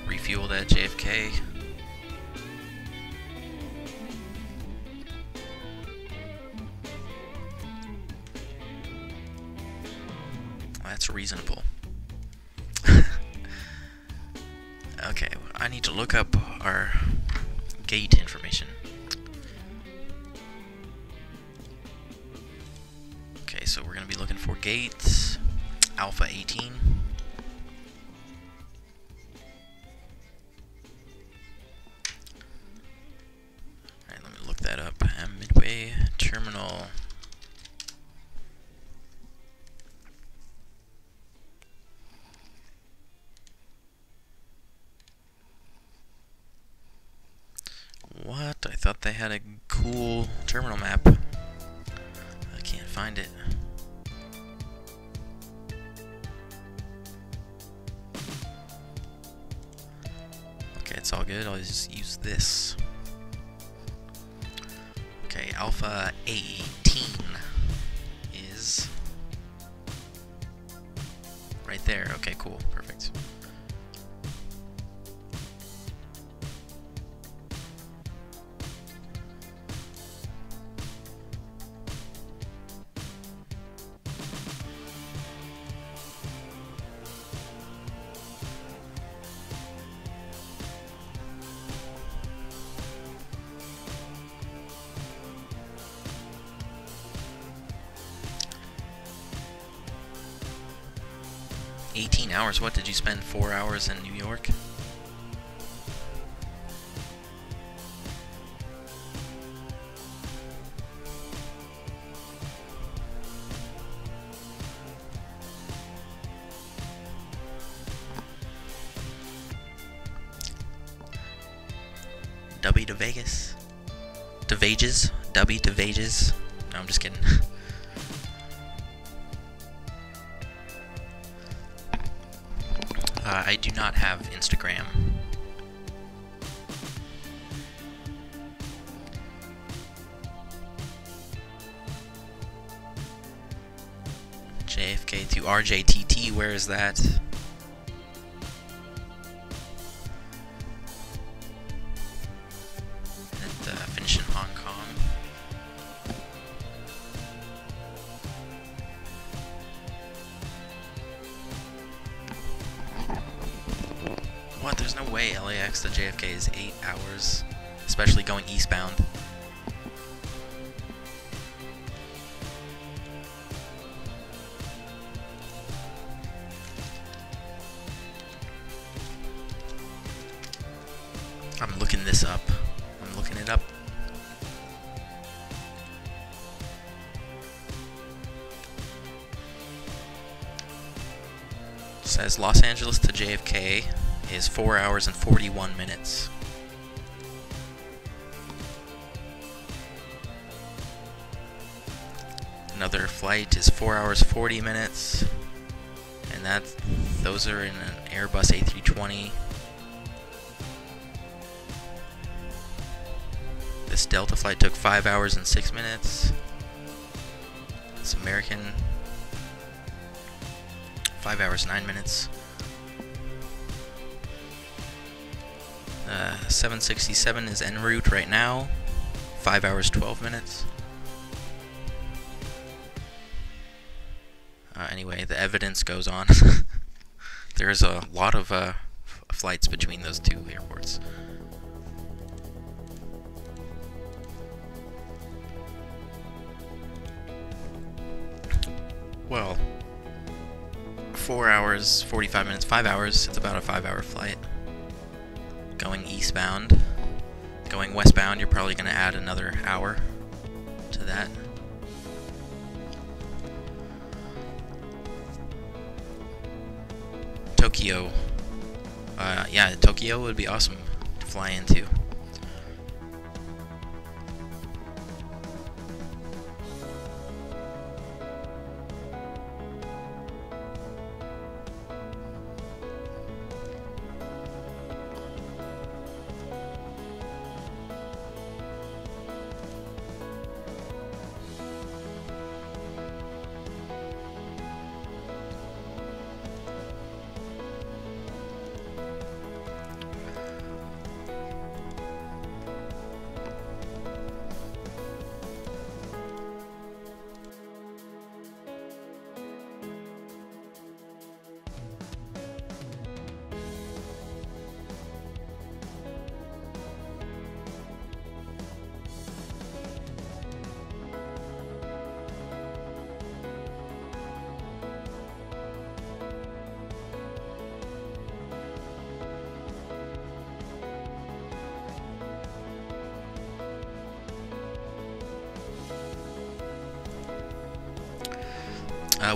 refueled at JFK. That's reasonable. Okay, I need to look up our gate information. Okay, so we're going to be looking for gates. Alpha 18. Alright, let me look that up. Midway Terminal. What? I thought they had a cool terminal map. I can't find it. Okay, it's all good. I'll just use this. Okay, Alpha 18 is right there. Okay, cool. Perfect. Hours. What did you spend 4 hours in New York? W to Vegas? To Vegas? W to Vegas? No, I'm just kidding. I do not have Instagram. JFK to RJTT, where is that? Finish in Hong Kong. What? There's no way LAX to JFK is 8 hours, especially going eastbound. I'm looking this up. I'm looking it up. It says Los Angeles to JFK is 4 hours and 41 minutes. Another flight is 4 hours 40 minutes, and those are in an Airbus A320. This Delta flight took 5 hours and 6 minutes. This American, 5 hours 9 minutes. 767 is en route right now, 5 hours 12 minutes. Anyway, the evidence goes on. There's a lot of flights between those two airports. Well, 4 hours, 45 minutes, 5 hours, it's about a 5-hour flight. Going eastbound. Going westbound, you're probably going to add another hour to that. Tokyo. Yeah, Tokyo would be awesome to fly into.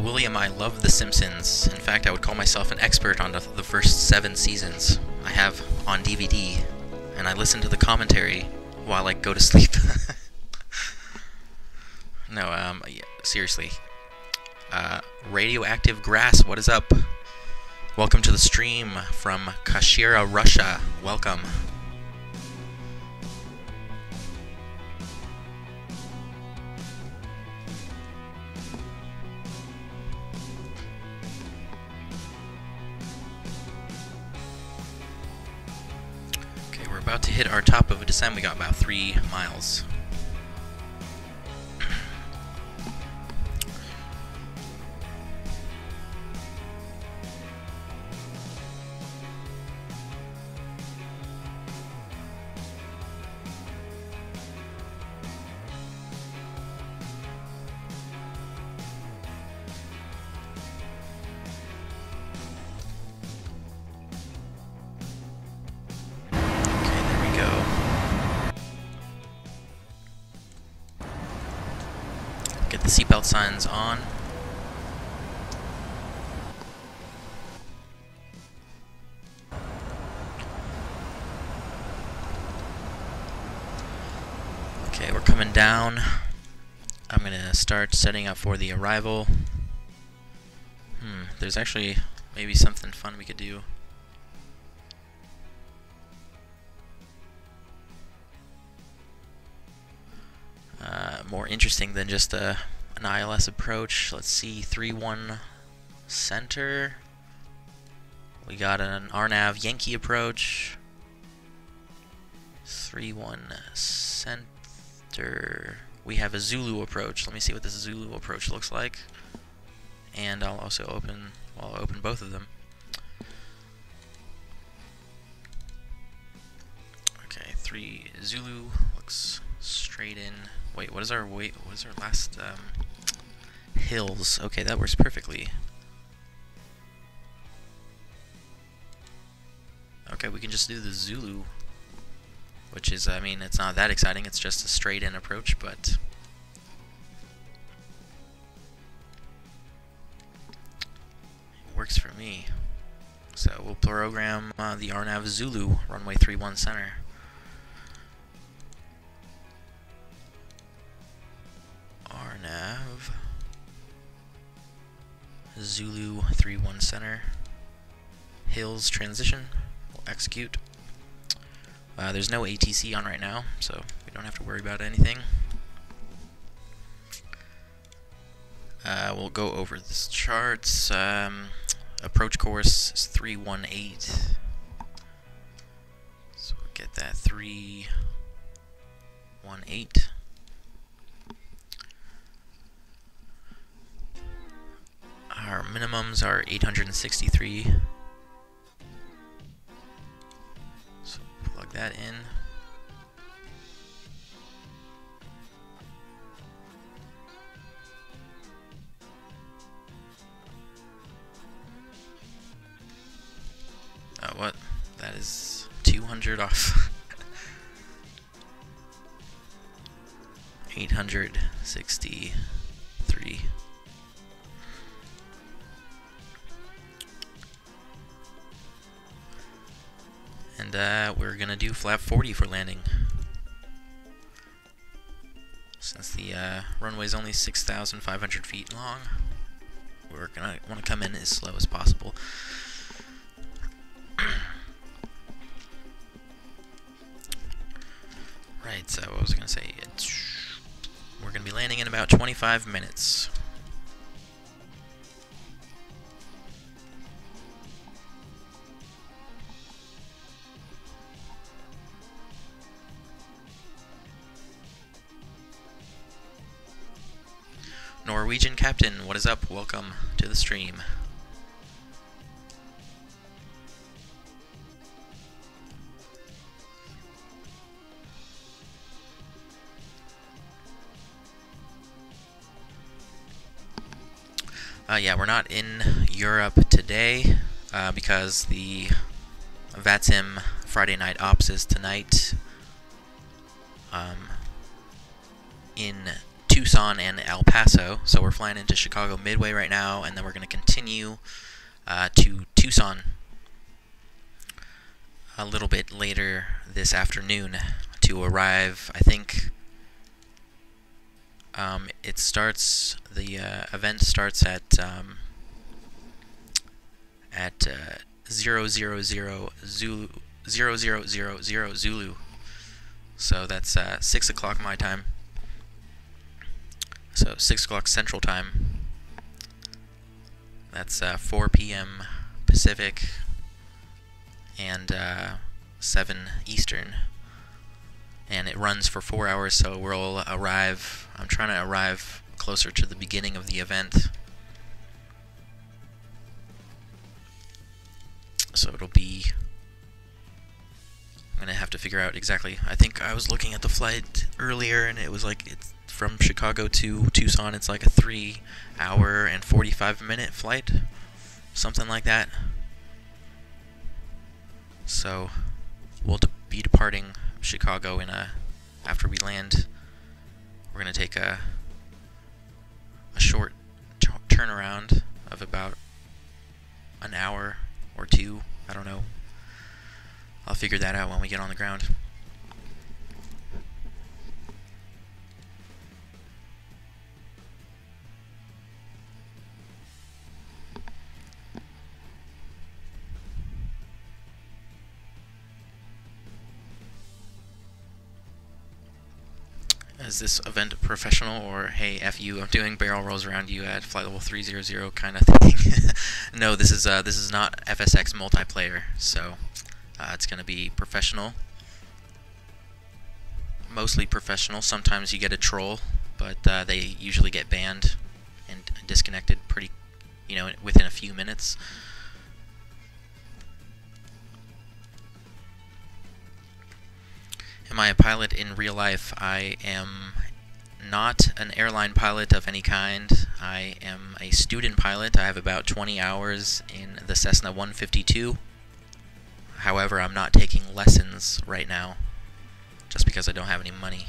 William, I love The Simpsons. In fact, I would call myself an expert on the first 7 seasons. I have on DVD, and I listen to the commentary while I go to sleep. No, yeah, seriously. Radioactive Grass, what is up? Welcome to the stream from Kashira, Russia. Welcome. About to hit our top of a descent. We got about 3 miles. Get the seatbelt signs on. Okay, we're coming down. I'm gonna start setting up for the arrival. There's actually maybe something fun we could do. More interesting than just an ILS approach. Let's see, 3-1 center. We got an Arnav Yankee approach. 3-1 center. We have a Zulu approach. Let me see what this Zulu approach looks like. And I'll also open both of them. Okay, 3 Zulu looks straight in. Wait, what is our last hills? Okay, that works perfectly. Okay, we can just do the Zulu, which is, I mean, it's not that exciting. It's just a straight in approach, but it works for me. So we'll program the Arnav Zulu, runway 31 center. Arnav Zulu 3-1 center. Hills transition. We'll execute. There's no ATC on right now, so we don't have to worry about anything. We'll go over this charts. Approach course is 318. So we'll get that 318. Our minimums are 863. So plug that in. What? That is 200 off. 863. And we're gonna do flap 40 for landing. Since the runway is only 6,500 feet long, we're gonna want to come in as slow as possible. Right, so what was I gonna say? We're gonna be landing in about 25 minutes. Norwegian Captain, what is up? Welcome to the stream. Yeah, we're not in Europe today because the VATSIM Friday night ops is tonight in Tucson and El Paso. So we're flying into Chicago Midway right now, and then we're going to continue to Tucson a little bit later this afternoon to arrive, I think. It starts. The event starts at 000 Zulu 0000 Zulu. So that's 6 o'clock my time. So 6 o'clock Central Time. That's 4 p.m. Pacific and 7 Eastern. And it runs for 4 hours, so we'll arrive. I'm trying to arrive closer to the beginning of the event. So it'll be... I'm going to have to figure out exactly. I think I was looking at the flight earlier, and it was like it's from Chicago to Tucson. It's like a 3 hour and 45-minute flight. Something like that. So we'll be departing Chicago in after we land. We're going to take a short turnaround of about an hour or two. I don't know. I'll figure that out when we get on the ground. Is this event professional, or hey, F you, I'm doing barrel rolls around you at flight level 300 kind of thing? No, this is not FSX multiplayer, so it's going to be professional. Mostly professional. Sometimes you get a troll, but they usually get banned and disconnected pretty, within a few minutes. Am I a pilot in real life? I am not an airline pilot of any kind. I am a student pilot. I have about 20 hours in the Cessna 152. However, I'm not taking lessons right now, just because I don't have any money.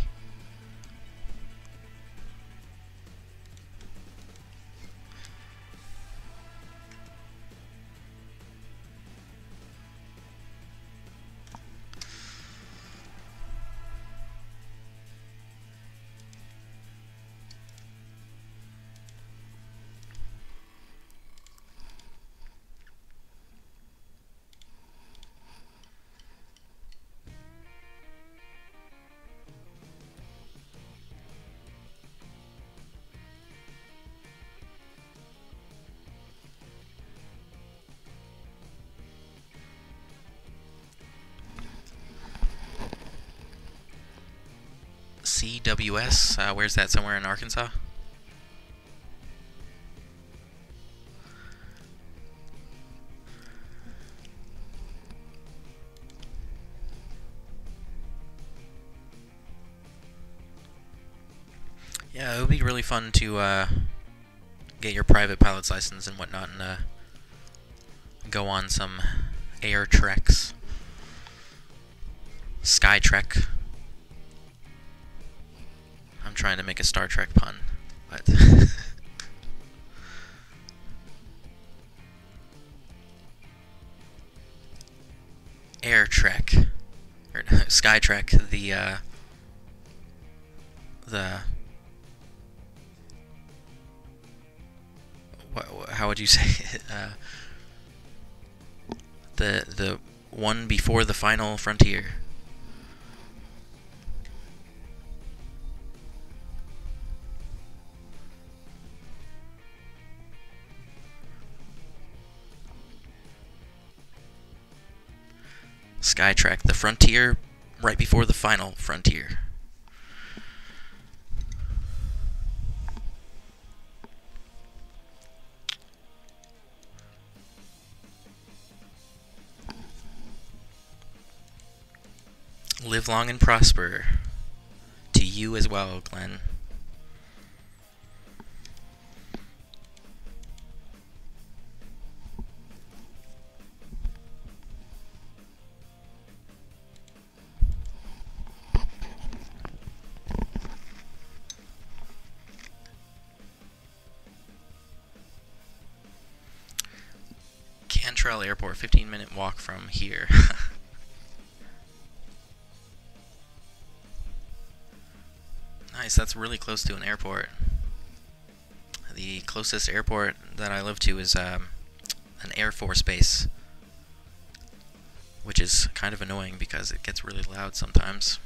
FSXWX. Where's that? Somewhere in Arkansas? Yeah, it would be really fun to get your private pilot's license and whatnot and go on some air treks. Sky trek. I'm trying to make a Star Trek pun, but air trek or sky trek. The how would you say it? The one before the final frontier. Skytrack, the frontier right before the final frontier. Live long and prosper. To you as well, Glenn. Cantrell Airport, 15-minute walk from here. Nice, that's really close to an airport. The closest airport that I live to is an Air Force base, which is kind of annoying because it gets really loud sometimes.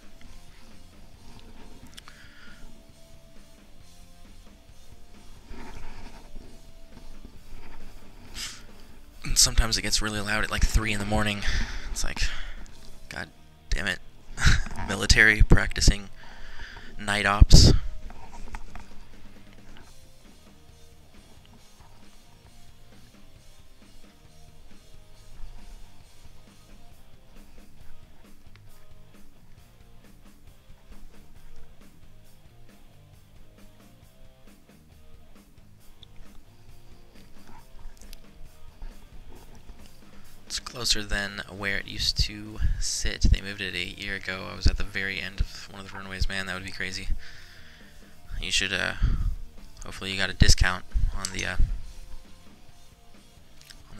And sometimes it gets really loud at like 3 in the morning. It's like, god damn it. Military practicing night ops. It's closer than where it used to sit. They moved it a year ago. I was at the very end of one of the runways. Man, that would be crazy. You should, hopefully you got a discount on the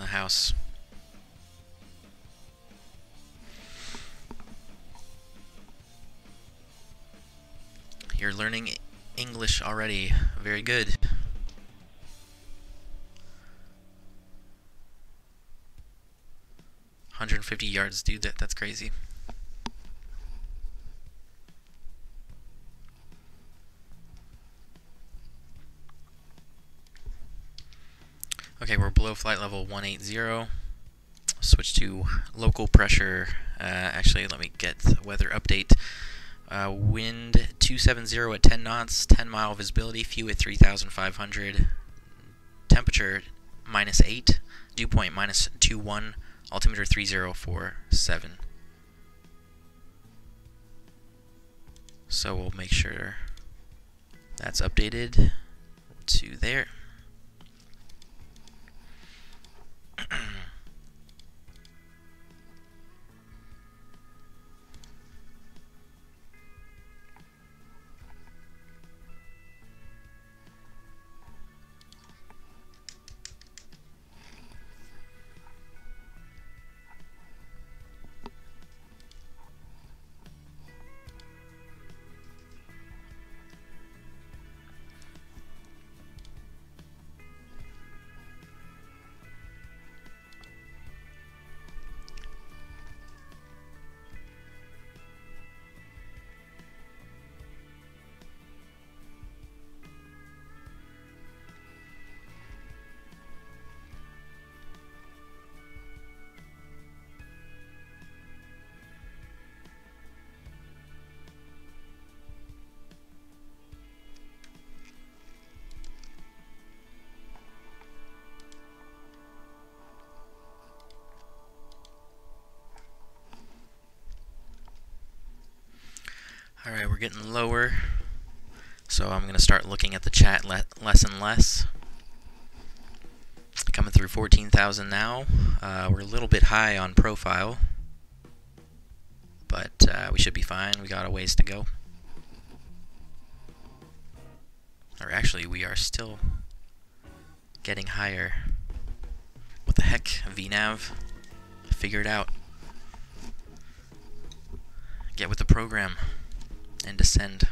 house. You're learning English already. Very good. $150 yards, dude. That's crazy. Okay, we're below flight level 180. Switch to local pressure. Actually, let me get the weather update. Wind 270 at 10 knots, 10-mile visibility, fuel at 3,500. Temperature -8, dew point -21. Altimeter 3047. So we'll make sure that's updated to there. getting lower, so I'm going to start looking at the chat less and less. Coming through 14,000 now. We're a little bit high on profile, but we should be fine. We got a ways to go. Or actually, we are still getting higher. What the heck, VNav? Figure it out. Get with the program and descend.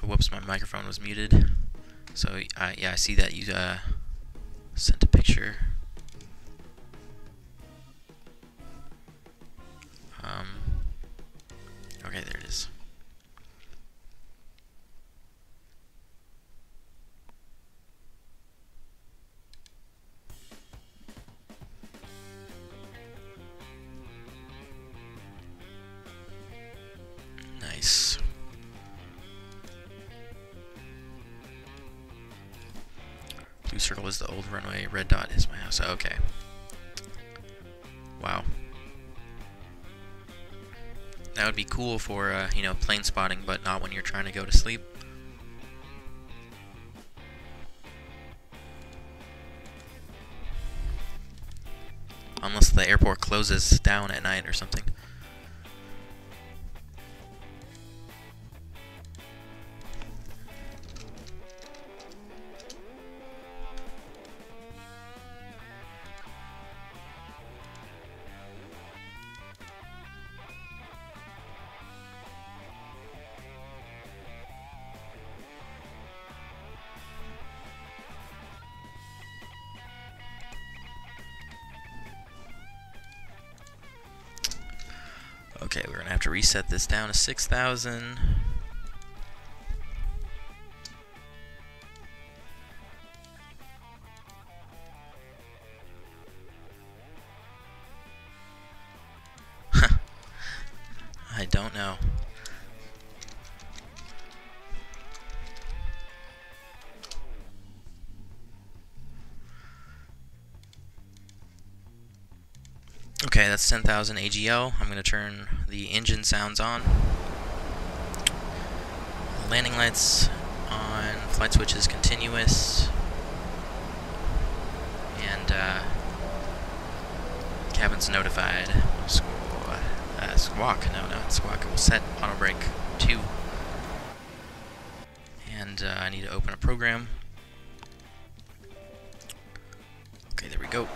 Whoops, my microphone was muted. So, yeah, I see that you sent a picture. Okay, there it is. Nice. Blue circle is the old runway, red dot is my house. Okay. Wow. That would be cool for, you know, plane spotting, but not when you're trying to go to sleep. Unless the airport closes down at night or something. Okay, we're gonna have to reset this down to 6,000. I don't know. Okay, that's 10,000 AGL. I'm going to turn the engine sounds on. Landing lights on, flight switch is continuous. And cabin's notified. Squawk, no, not squawk. It will set auto brake 2. And I need to open a program. Okay, there we go.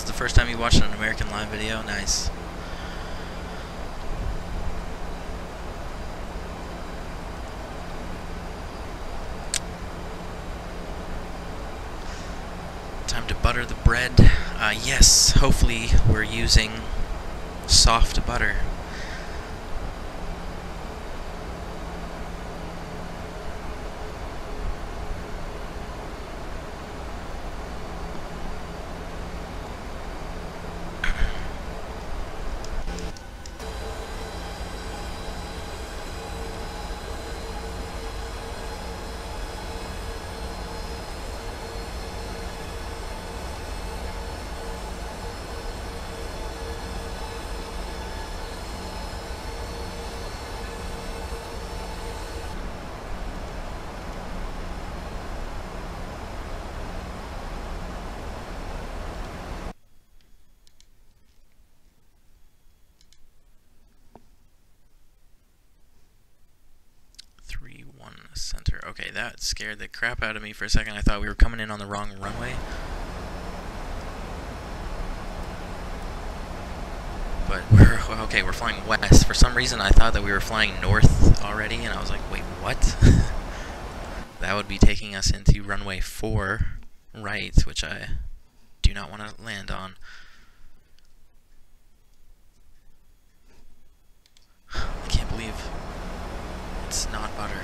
This is the first time you watched an American live video? Nice. Time to butter the bread. Yes, hopefully we're using soft butter. Center. Okay, that scared the crap out of me for a second. I thought we were coming in on the wrong runway. But we're flying west. For some reason I thought that we were flying north already, and I was like, wait, what? That would be taking us into runway 4 right, which I do not want to land on. I can't believe it's not butter.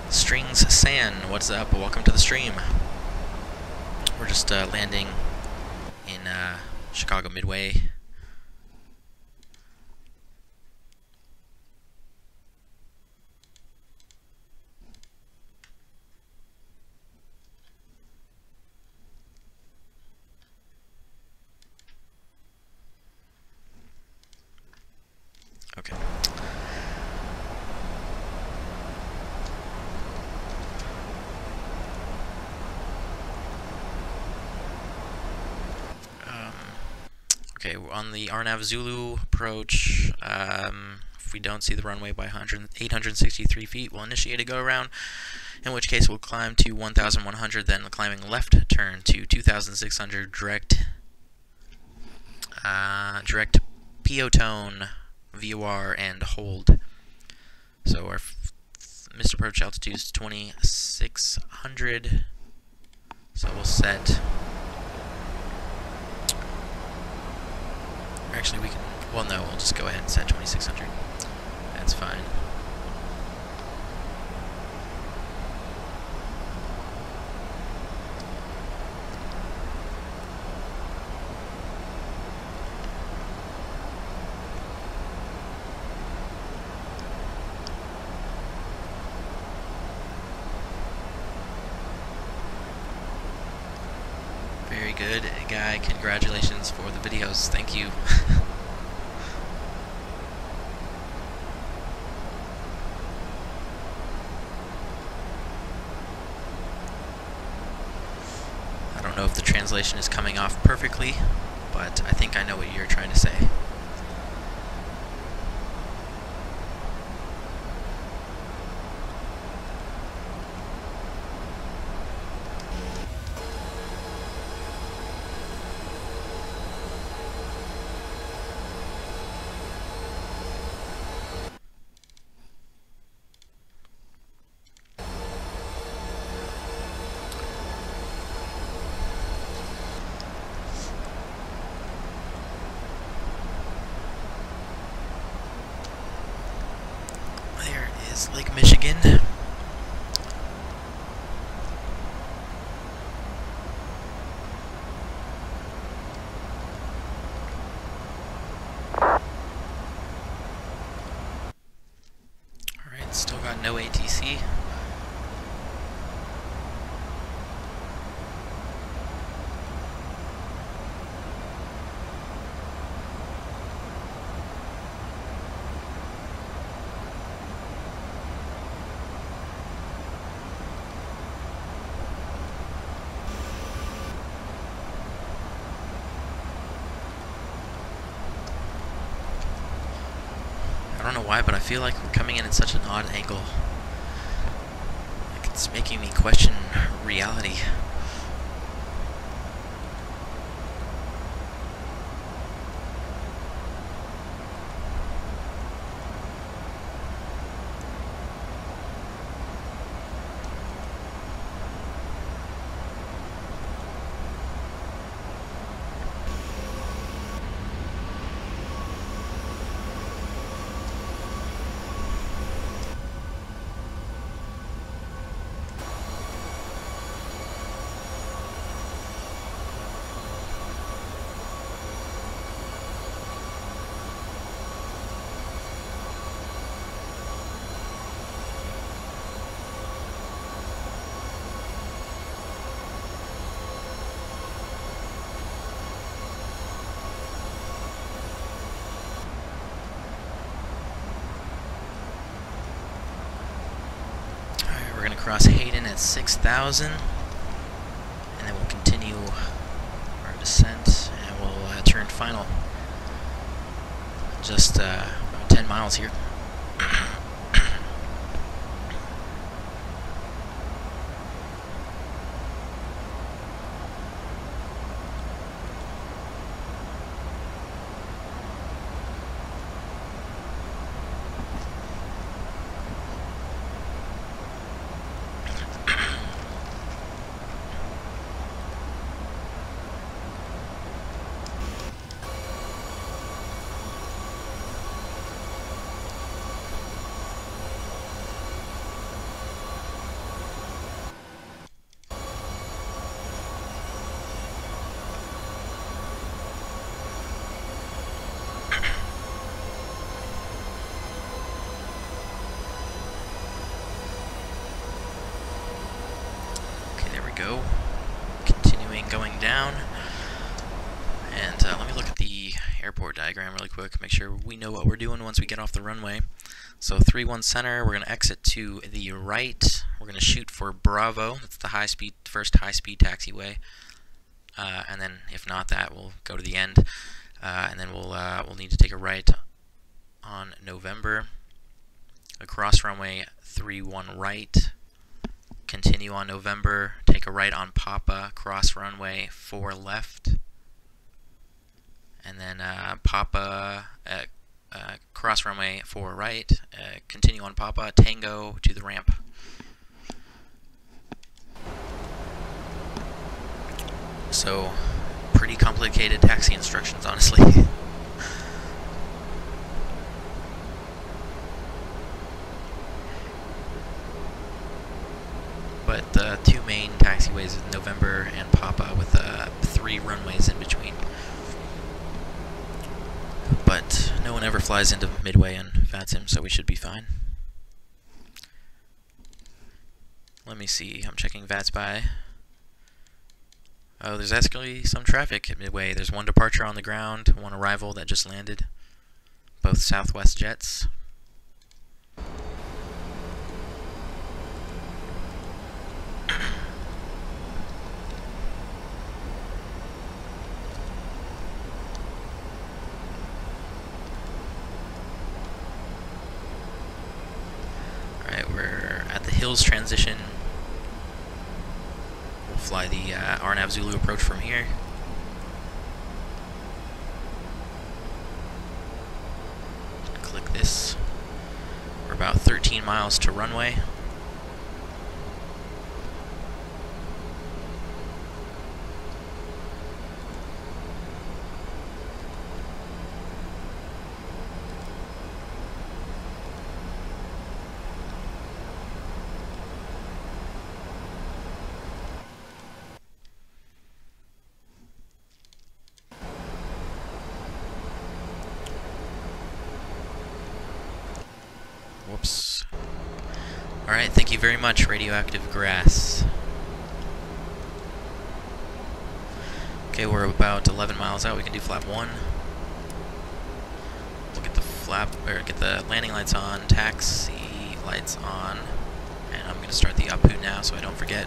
Strings San, what's up? Welcome to the stream. We're just landing in Chicago Midway. Okay. Okay, on the Arnav Zulu Approach, if we don't see the runway by 863 feet, we'll initiate a go-around, in which case we'll climb to 1,100, then climbing left turn to 2,600 direct piotone, VOR, and hold. So our missed approach altitude is 2,600, so we'll set... Actually, we can... Well, no, we'll just go ahead and set 2,600. That's fine. Very good, guy. Congratulations for the videos. Thank you. I don't know if the translation is coming off perfectly, but I think I know what you're trying to say. Lake Michigan. Alright, still got no ATC. I don't know why, but I feel like we're coming in at such an odd angle. Like it's making me question reality. We're going to cross Hayden at 6,000, and then we'll continue our descent, and we'll turn final. Just about 10 miles here. Go. Continuing going down. And let me look at the airport diagram really quick, make sure we know what we're doing once we get off the runway. So 3-1 center, we're going to exit to the right. We're going to shoot for Bravo. That's the first high-speed taxiway. And then if not that, we'll go to the end. And then we'll need to take a right on November. Across runway 3-1 right. Continue on November, take a right on Papa, cross runway 4 left, and then Papa, cross runway 4 right, continue on Papa, Tango to the ramp. So, pretty complicated taxi instructions, honestly. But the two main taxiways is November and Papa with 3 runways in between. But no one ever flies into Midway and VATSIM, so we should be fine. Let me see, I'm checking VATSPy. Oh, there's actually some traffic at Midway. There's one departure on the ground, one arrival that just landed. Both Southwest jets. We're at the Hills transition. We'll fly the Arnav Zulu Approach from here. Click this. We're about 13 miles to runway. Whoops. Alright, thank you very much, Radioactive Grass. Okay, we're about 11 miles out. We can do flap 1. We'll get the get the landing lights on, taxi lights on, and I'm going to start the uphoot now so I don't forget.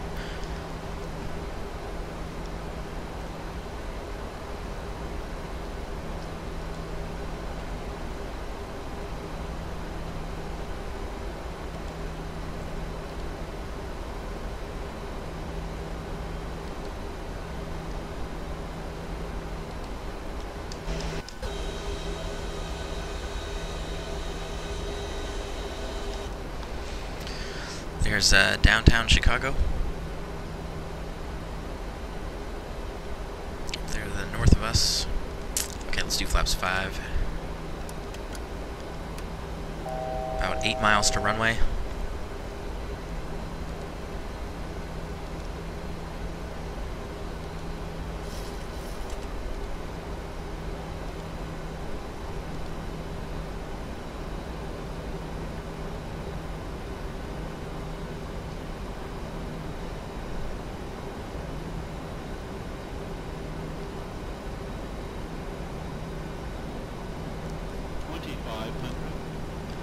There's downtown Chicago. They're to the north of us. Okay, let's do flaps 5. About 8 miles to runway.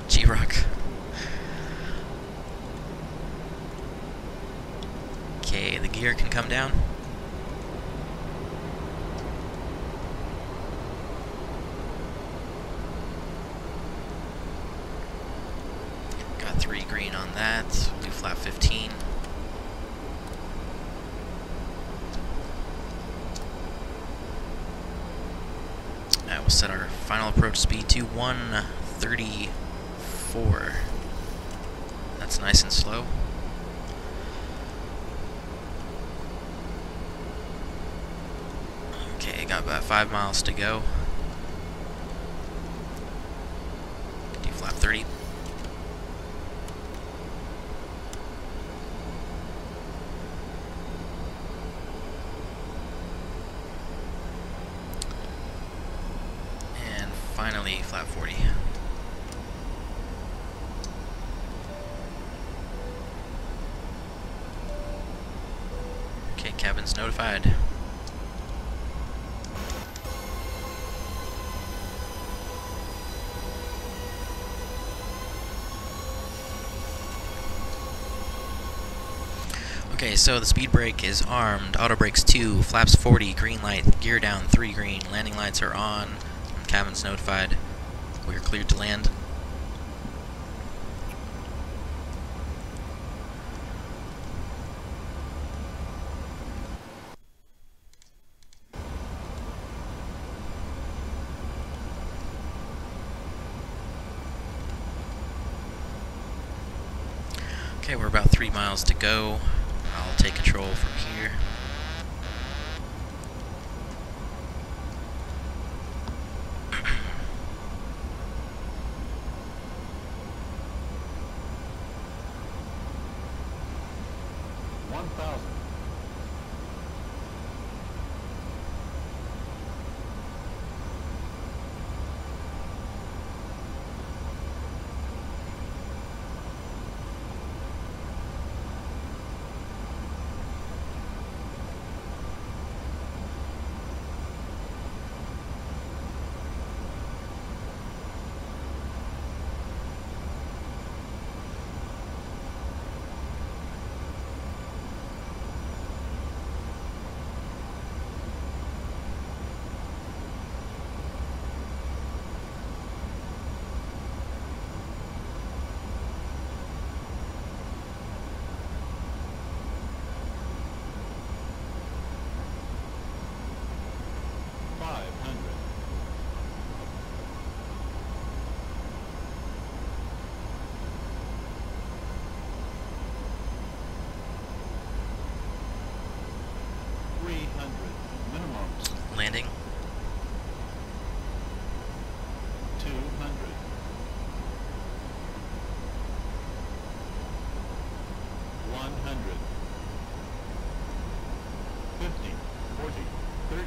G-Rock. Okay, the gear can come down. Got 3 green on that. We'll do flap 15. We'll set our final approach speed to 134. That's nice and slow. Okay, got about 5 miles to go. Do flap 30. And finally, flap 40. Okay, cabin's notified. Okay, so the speed brake is armed, auto brakes 2, flaps 40, green light, gear down 3 green, landing lights are on, cabin's notified, we're cleared to land. Okay, we're about 3 miles to go. I'll take control from here. Landing. 200. 100. 50, 40, 30,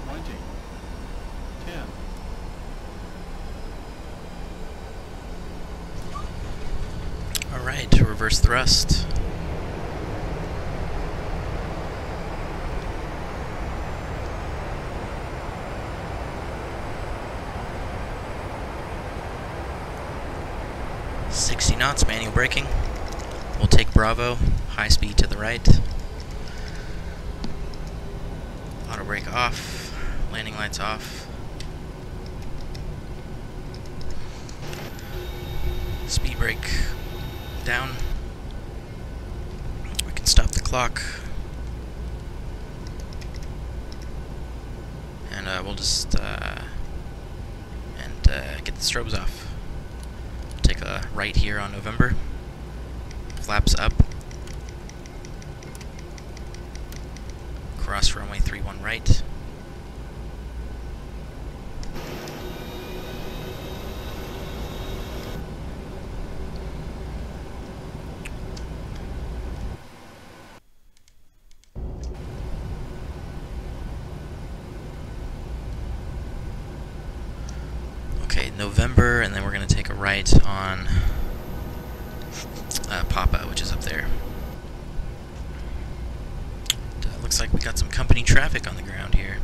20, 10. Alright, reverse thrust. Knots, manual braking. We'll take Bravo, high speed to the right. Auto brake off, landing lights off. Speed brake down. We can stop the clock. And we'll just get the strobes off. Take a right here on November. Flaps up. Cross runway 31 right. Okay, November, and then we're going to take a right on Papa, which is up there. Looks like we got some company traffic on the ground here.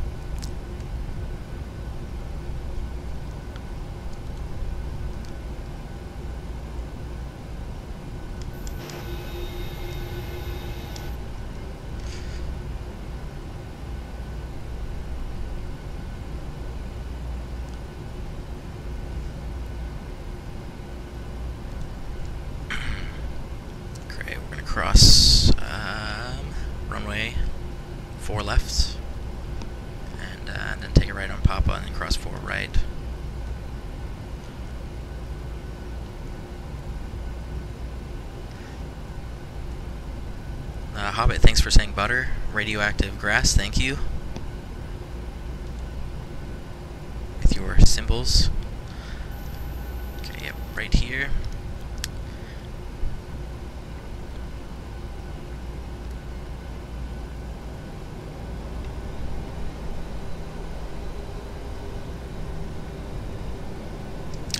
cross runway 4 left, and then take a right on Papa, and then cross 4 right. Hobbit, thanks for saying butter. Radioactive grass, thank you. With your symbols. Okay, yep, right here.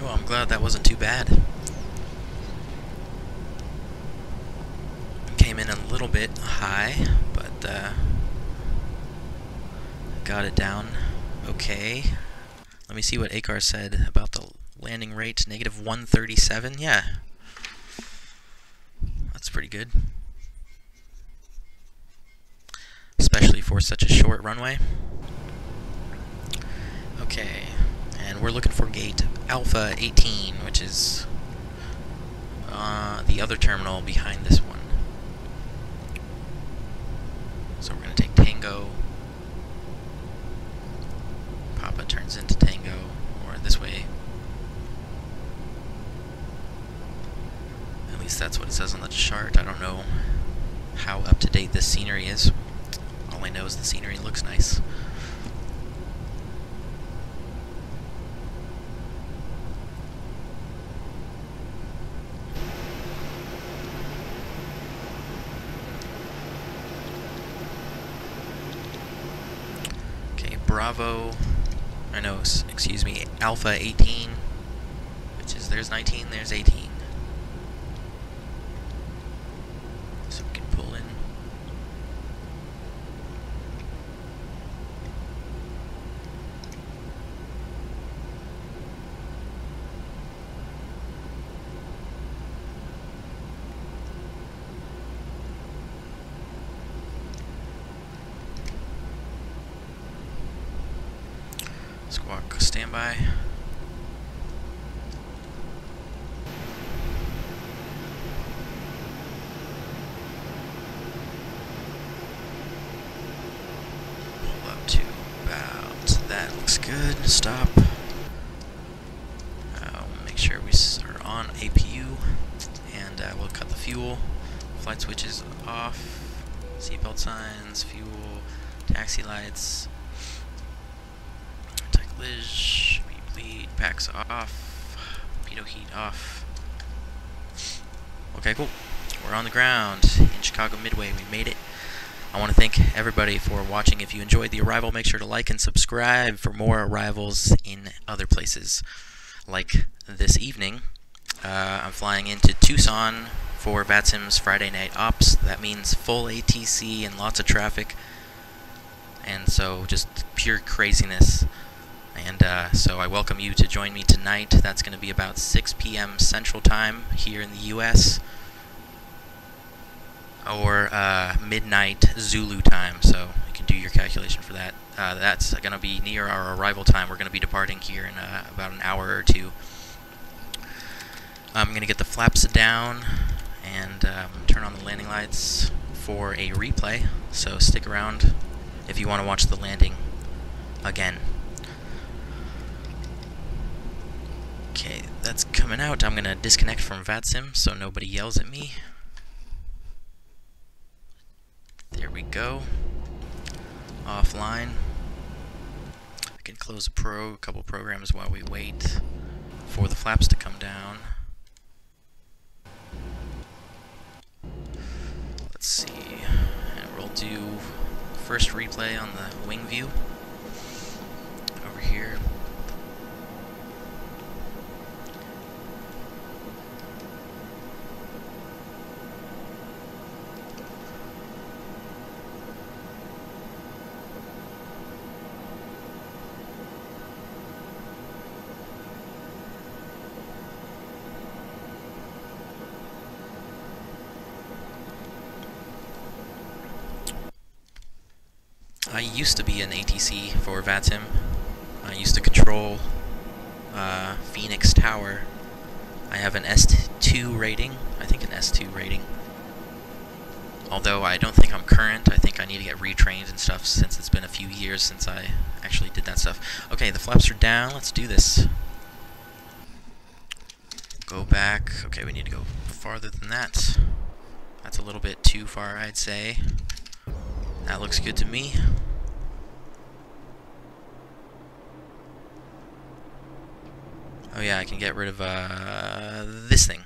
Oh, I'm glad that wasn't too bad. Came in a little bit high, but got it down okay. Let me see what ACAR said about the landing rate. Negative 137, yeah. That's pretty good. Especially for such a short runway. Okay, and we're looking for gate Alpha 18, which is the other terminal behind this one. So we're going to take Tango. Papa turns into Tango, or this way. At least that's what it says on the chart. I don't know how up to date this scenery is. All I know is the scenery looks nice. Bravo, I know, excuse me, Alpha 18, which is, there's 19, there's 18. So we can pull in. Squawk standby. Pull up to about, that looks good. Stop. Make sure we are on APU, and we'll cut the fuel. Flight switches off. Seatbelt signs, fuel, taxi lights. Lish, bleed, packs off, pitot heat off. Okay, cool. We're on the ground in Chicago Midway. We made it. I want to thank everybody for watching. If you enjoyed the arrival, make sure to like and subscribe for more arrivals in other places. Like this evening, I'm flying into Tucson for VATSIM's Friday Night Ops. That means full ATC and lots of traffic. And so just pure craziness. And so I welcome you to join me tonight. That's going to be about 6 p.m. Central Time here in the U.S. or midnight Zulu time, so you can do your calculation for that. That's going to be near our arrival time. We're going to be departing here in about an hour or two. I'm going to get the flaps down and turn on the landing lights for a replay, so stick around if you want to watch the landing again. Okay, that's coming out. I'm going to disconnect from VATSIM so nobody yells at me. There we go. Offline. I can close a couple programs while we wait for the flaps to come down. Let's see. And we'll do first replay on the wing view over here. I used to be an ATC for VATSIM. I used to control Phoenix Tower. I have an S2 rating, I think an S2 rating. Although I don't think I'm current. I think I need to get retrained and stuff since it's been a few years since I actually did that stuff. Okay, the flaps are down. Let's do this. Go back. Okay, we need to go farther than that. That's a little bit too far, I'd say. That looks good to me. Oh yeah, I can get rid of this thing.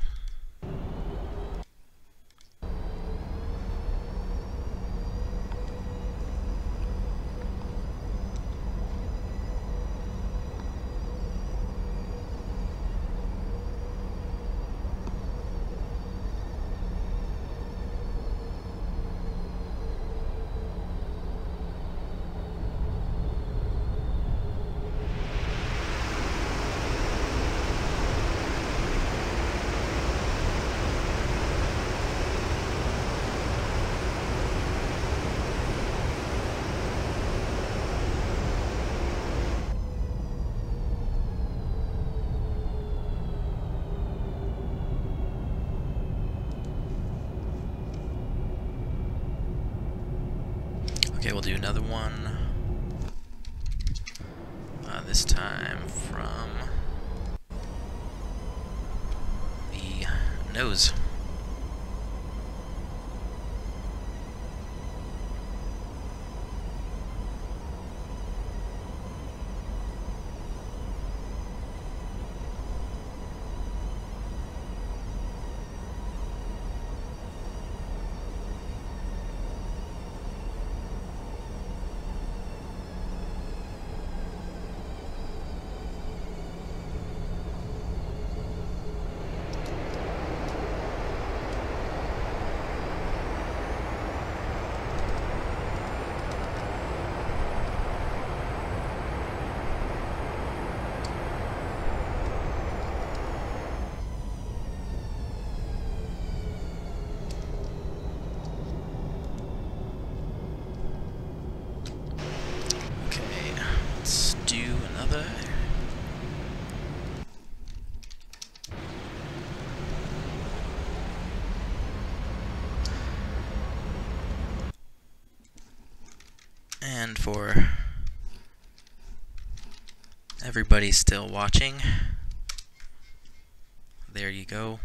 Okay, we'll do another one. This time from the nose. And for everybody still watching, there you go.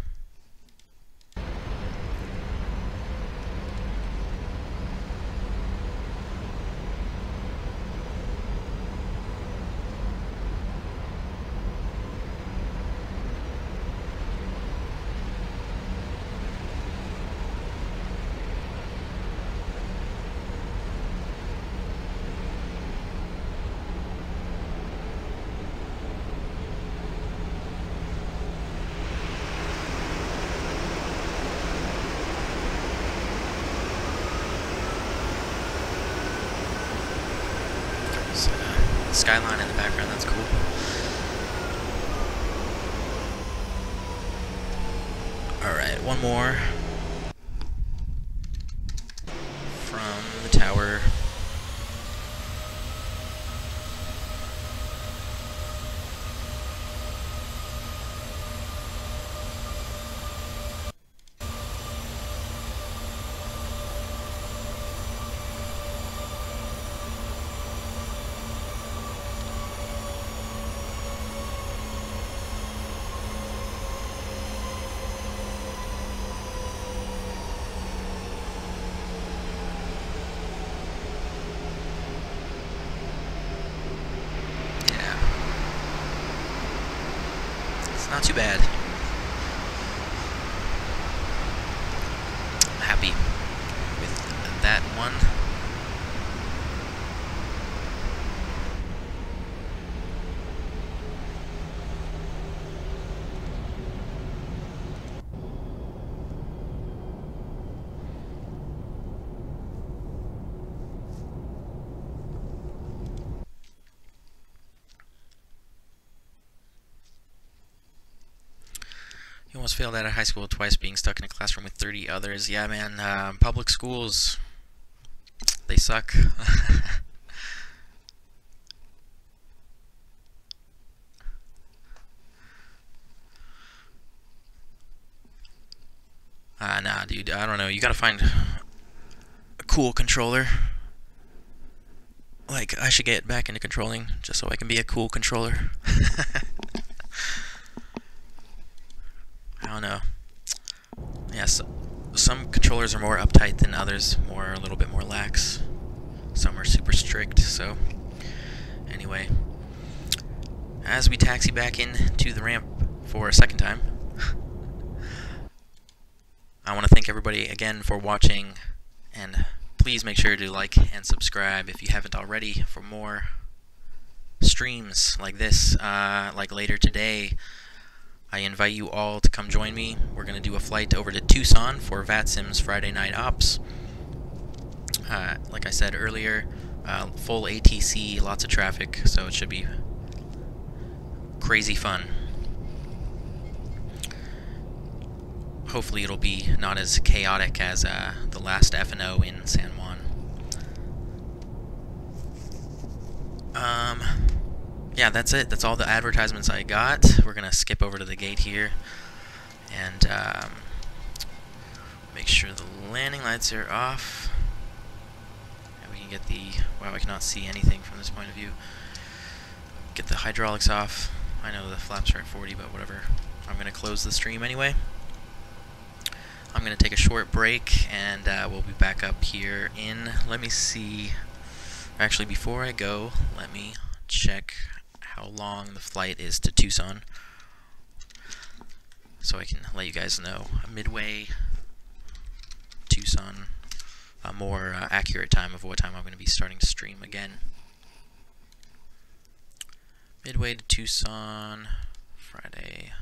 Skyline in the background, that's cool. Alright, one more from the tower. Not too bad. I'm happy with that one. You almost failed out of high school twice, being stuck in a classroom with 30 others. Yeah, man, public schools, they suck. Nah, dude, I don't know. You gotta find cool controller. Like, I should get back into controlling just so I can be a cool controller. I don't know. Yes, some controllers are more uptight than others, a little bit more lax. Some are super strict, so anyway. As we taxi back into the ramp for a second time, I want to thank everybody again for watching, and please make sure to like and subscribe if you haven't already for more streams like this. Like later today, I invite you all to come join me. We're going to do a flight over to Tucson for VATSIM's Friday Night Ops. Like I said earlier, full ATC, lots of traffic, so it should be crazy fun. Hopefully it'll be not as chaotic as the last F&O in San Juan. Yeah, that's it. That's all the advertisements I got. We're going to skip over to the gate here and make sure the landing lights are off. And we can get the... Wow, I cannot see anything from this point of view. Get the hydraulics off. I know the flaps are at 40, but whatever. I'm going to close the stream anyway. I'm going to take a short break, and we'll be back up here in, let me see, actually before I go, let me check how long the flight is to Tucson, so I can let you guys know. Midway, Tucson, a more accurate time of what time I'm going to be starting to stream again. Midway to Tucson, Friday.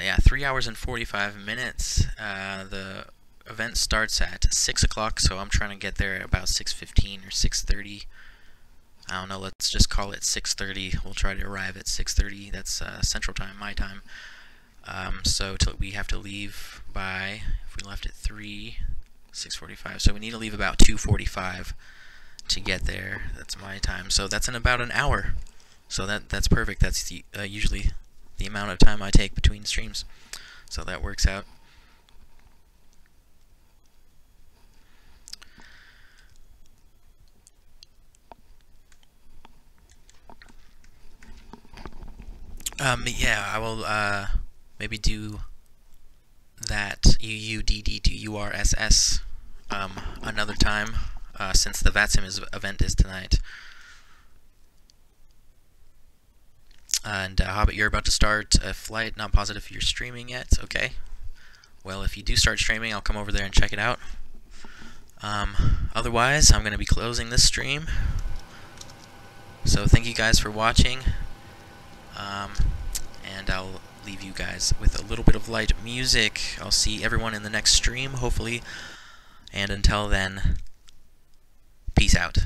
Yeah, 3 hours and 45 minutes. The event starts at 6 o'clock, so I'm trying to get there at about 6:15 or 6:30. I don't know, let's just call it 6:30. We'll try to arrive at 6:30. That's Central Time, my time. So we have to leave by, if we left at 6:45, so we need to leave about 2:45 to get there. That's my time. So that's in about an hour. So that's perfect. That's usually the amount of time I take between streams, so that works out. Yeah, I will maybe do that UUDD to URSS another time, since the VATSIM event is tonight. And Hobbit, you're about to start a flight. Not positive if you're streaming yet. Okay. Well, if you do start streaming, I'll come over there and check it out. Otherwise, I'm going to be closing this stream. So thank you guys for watching. And I'll leave you guys with a little bit of light music. I'll see everyone in the next stream, hopefully. And until then, peace out.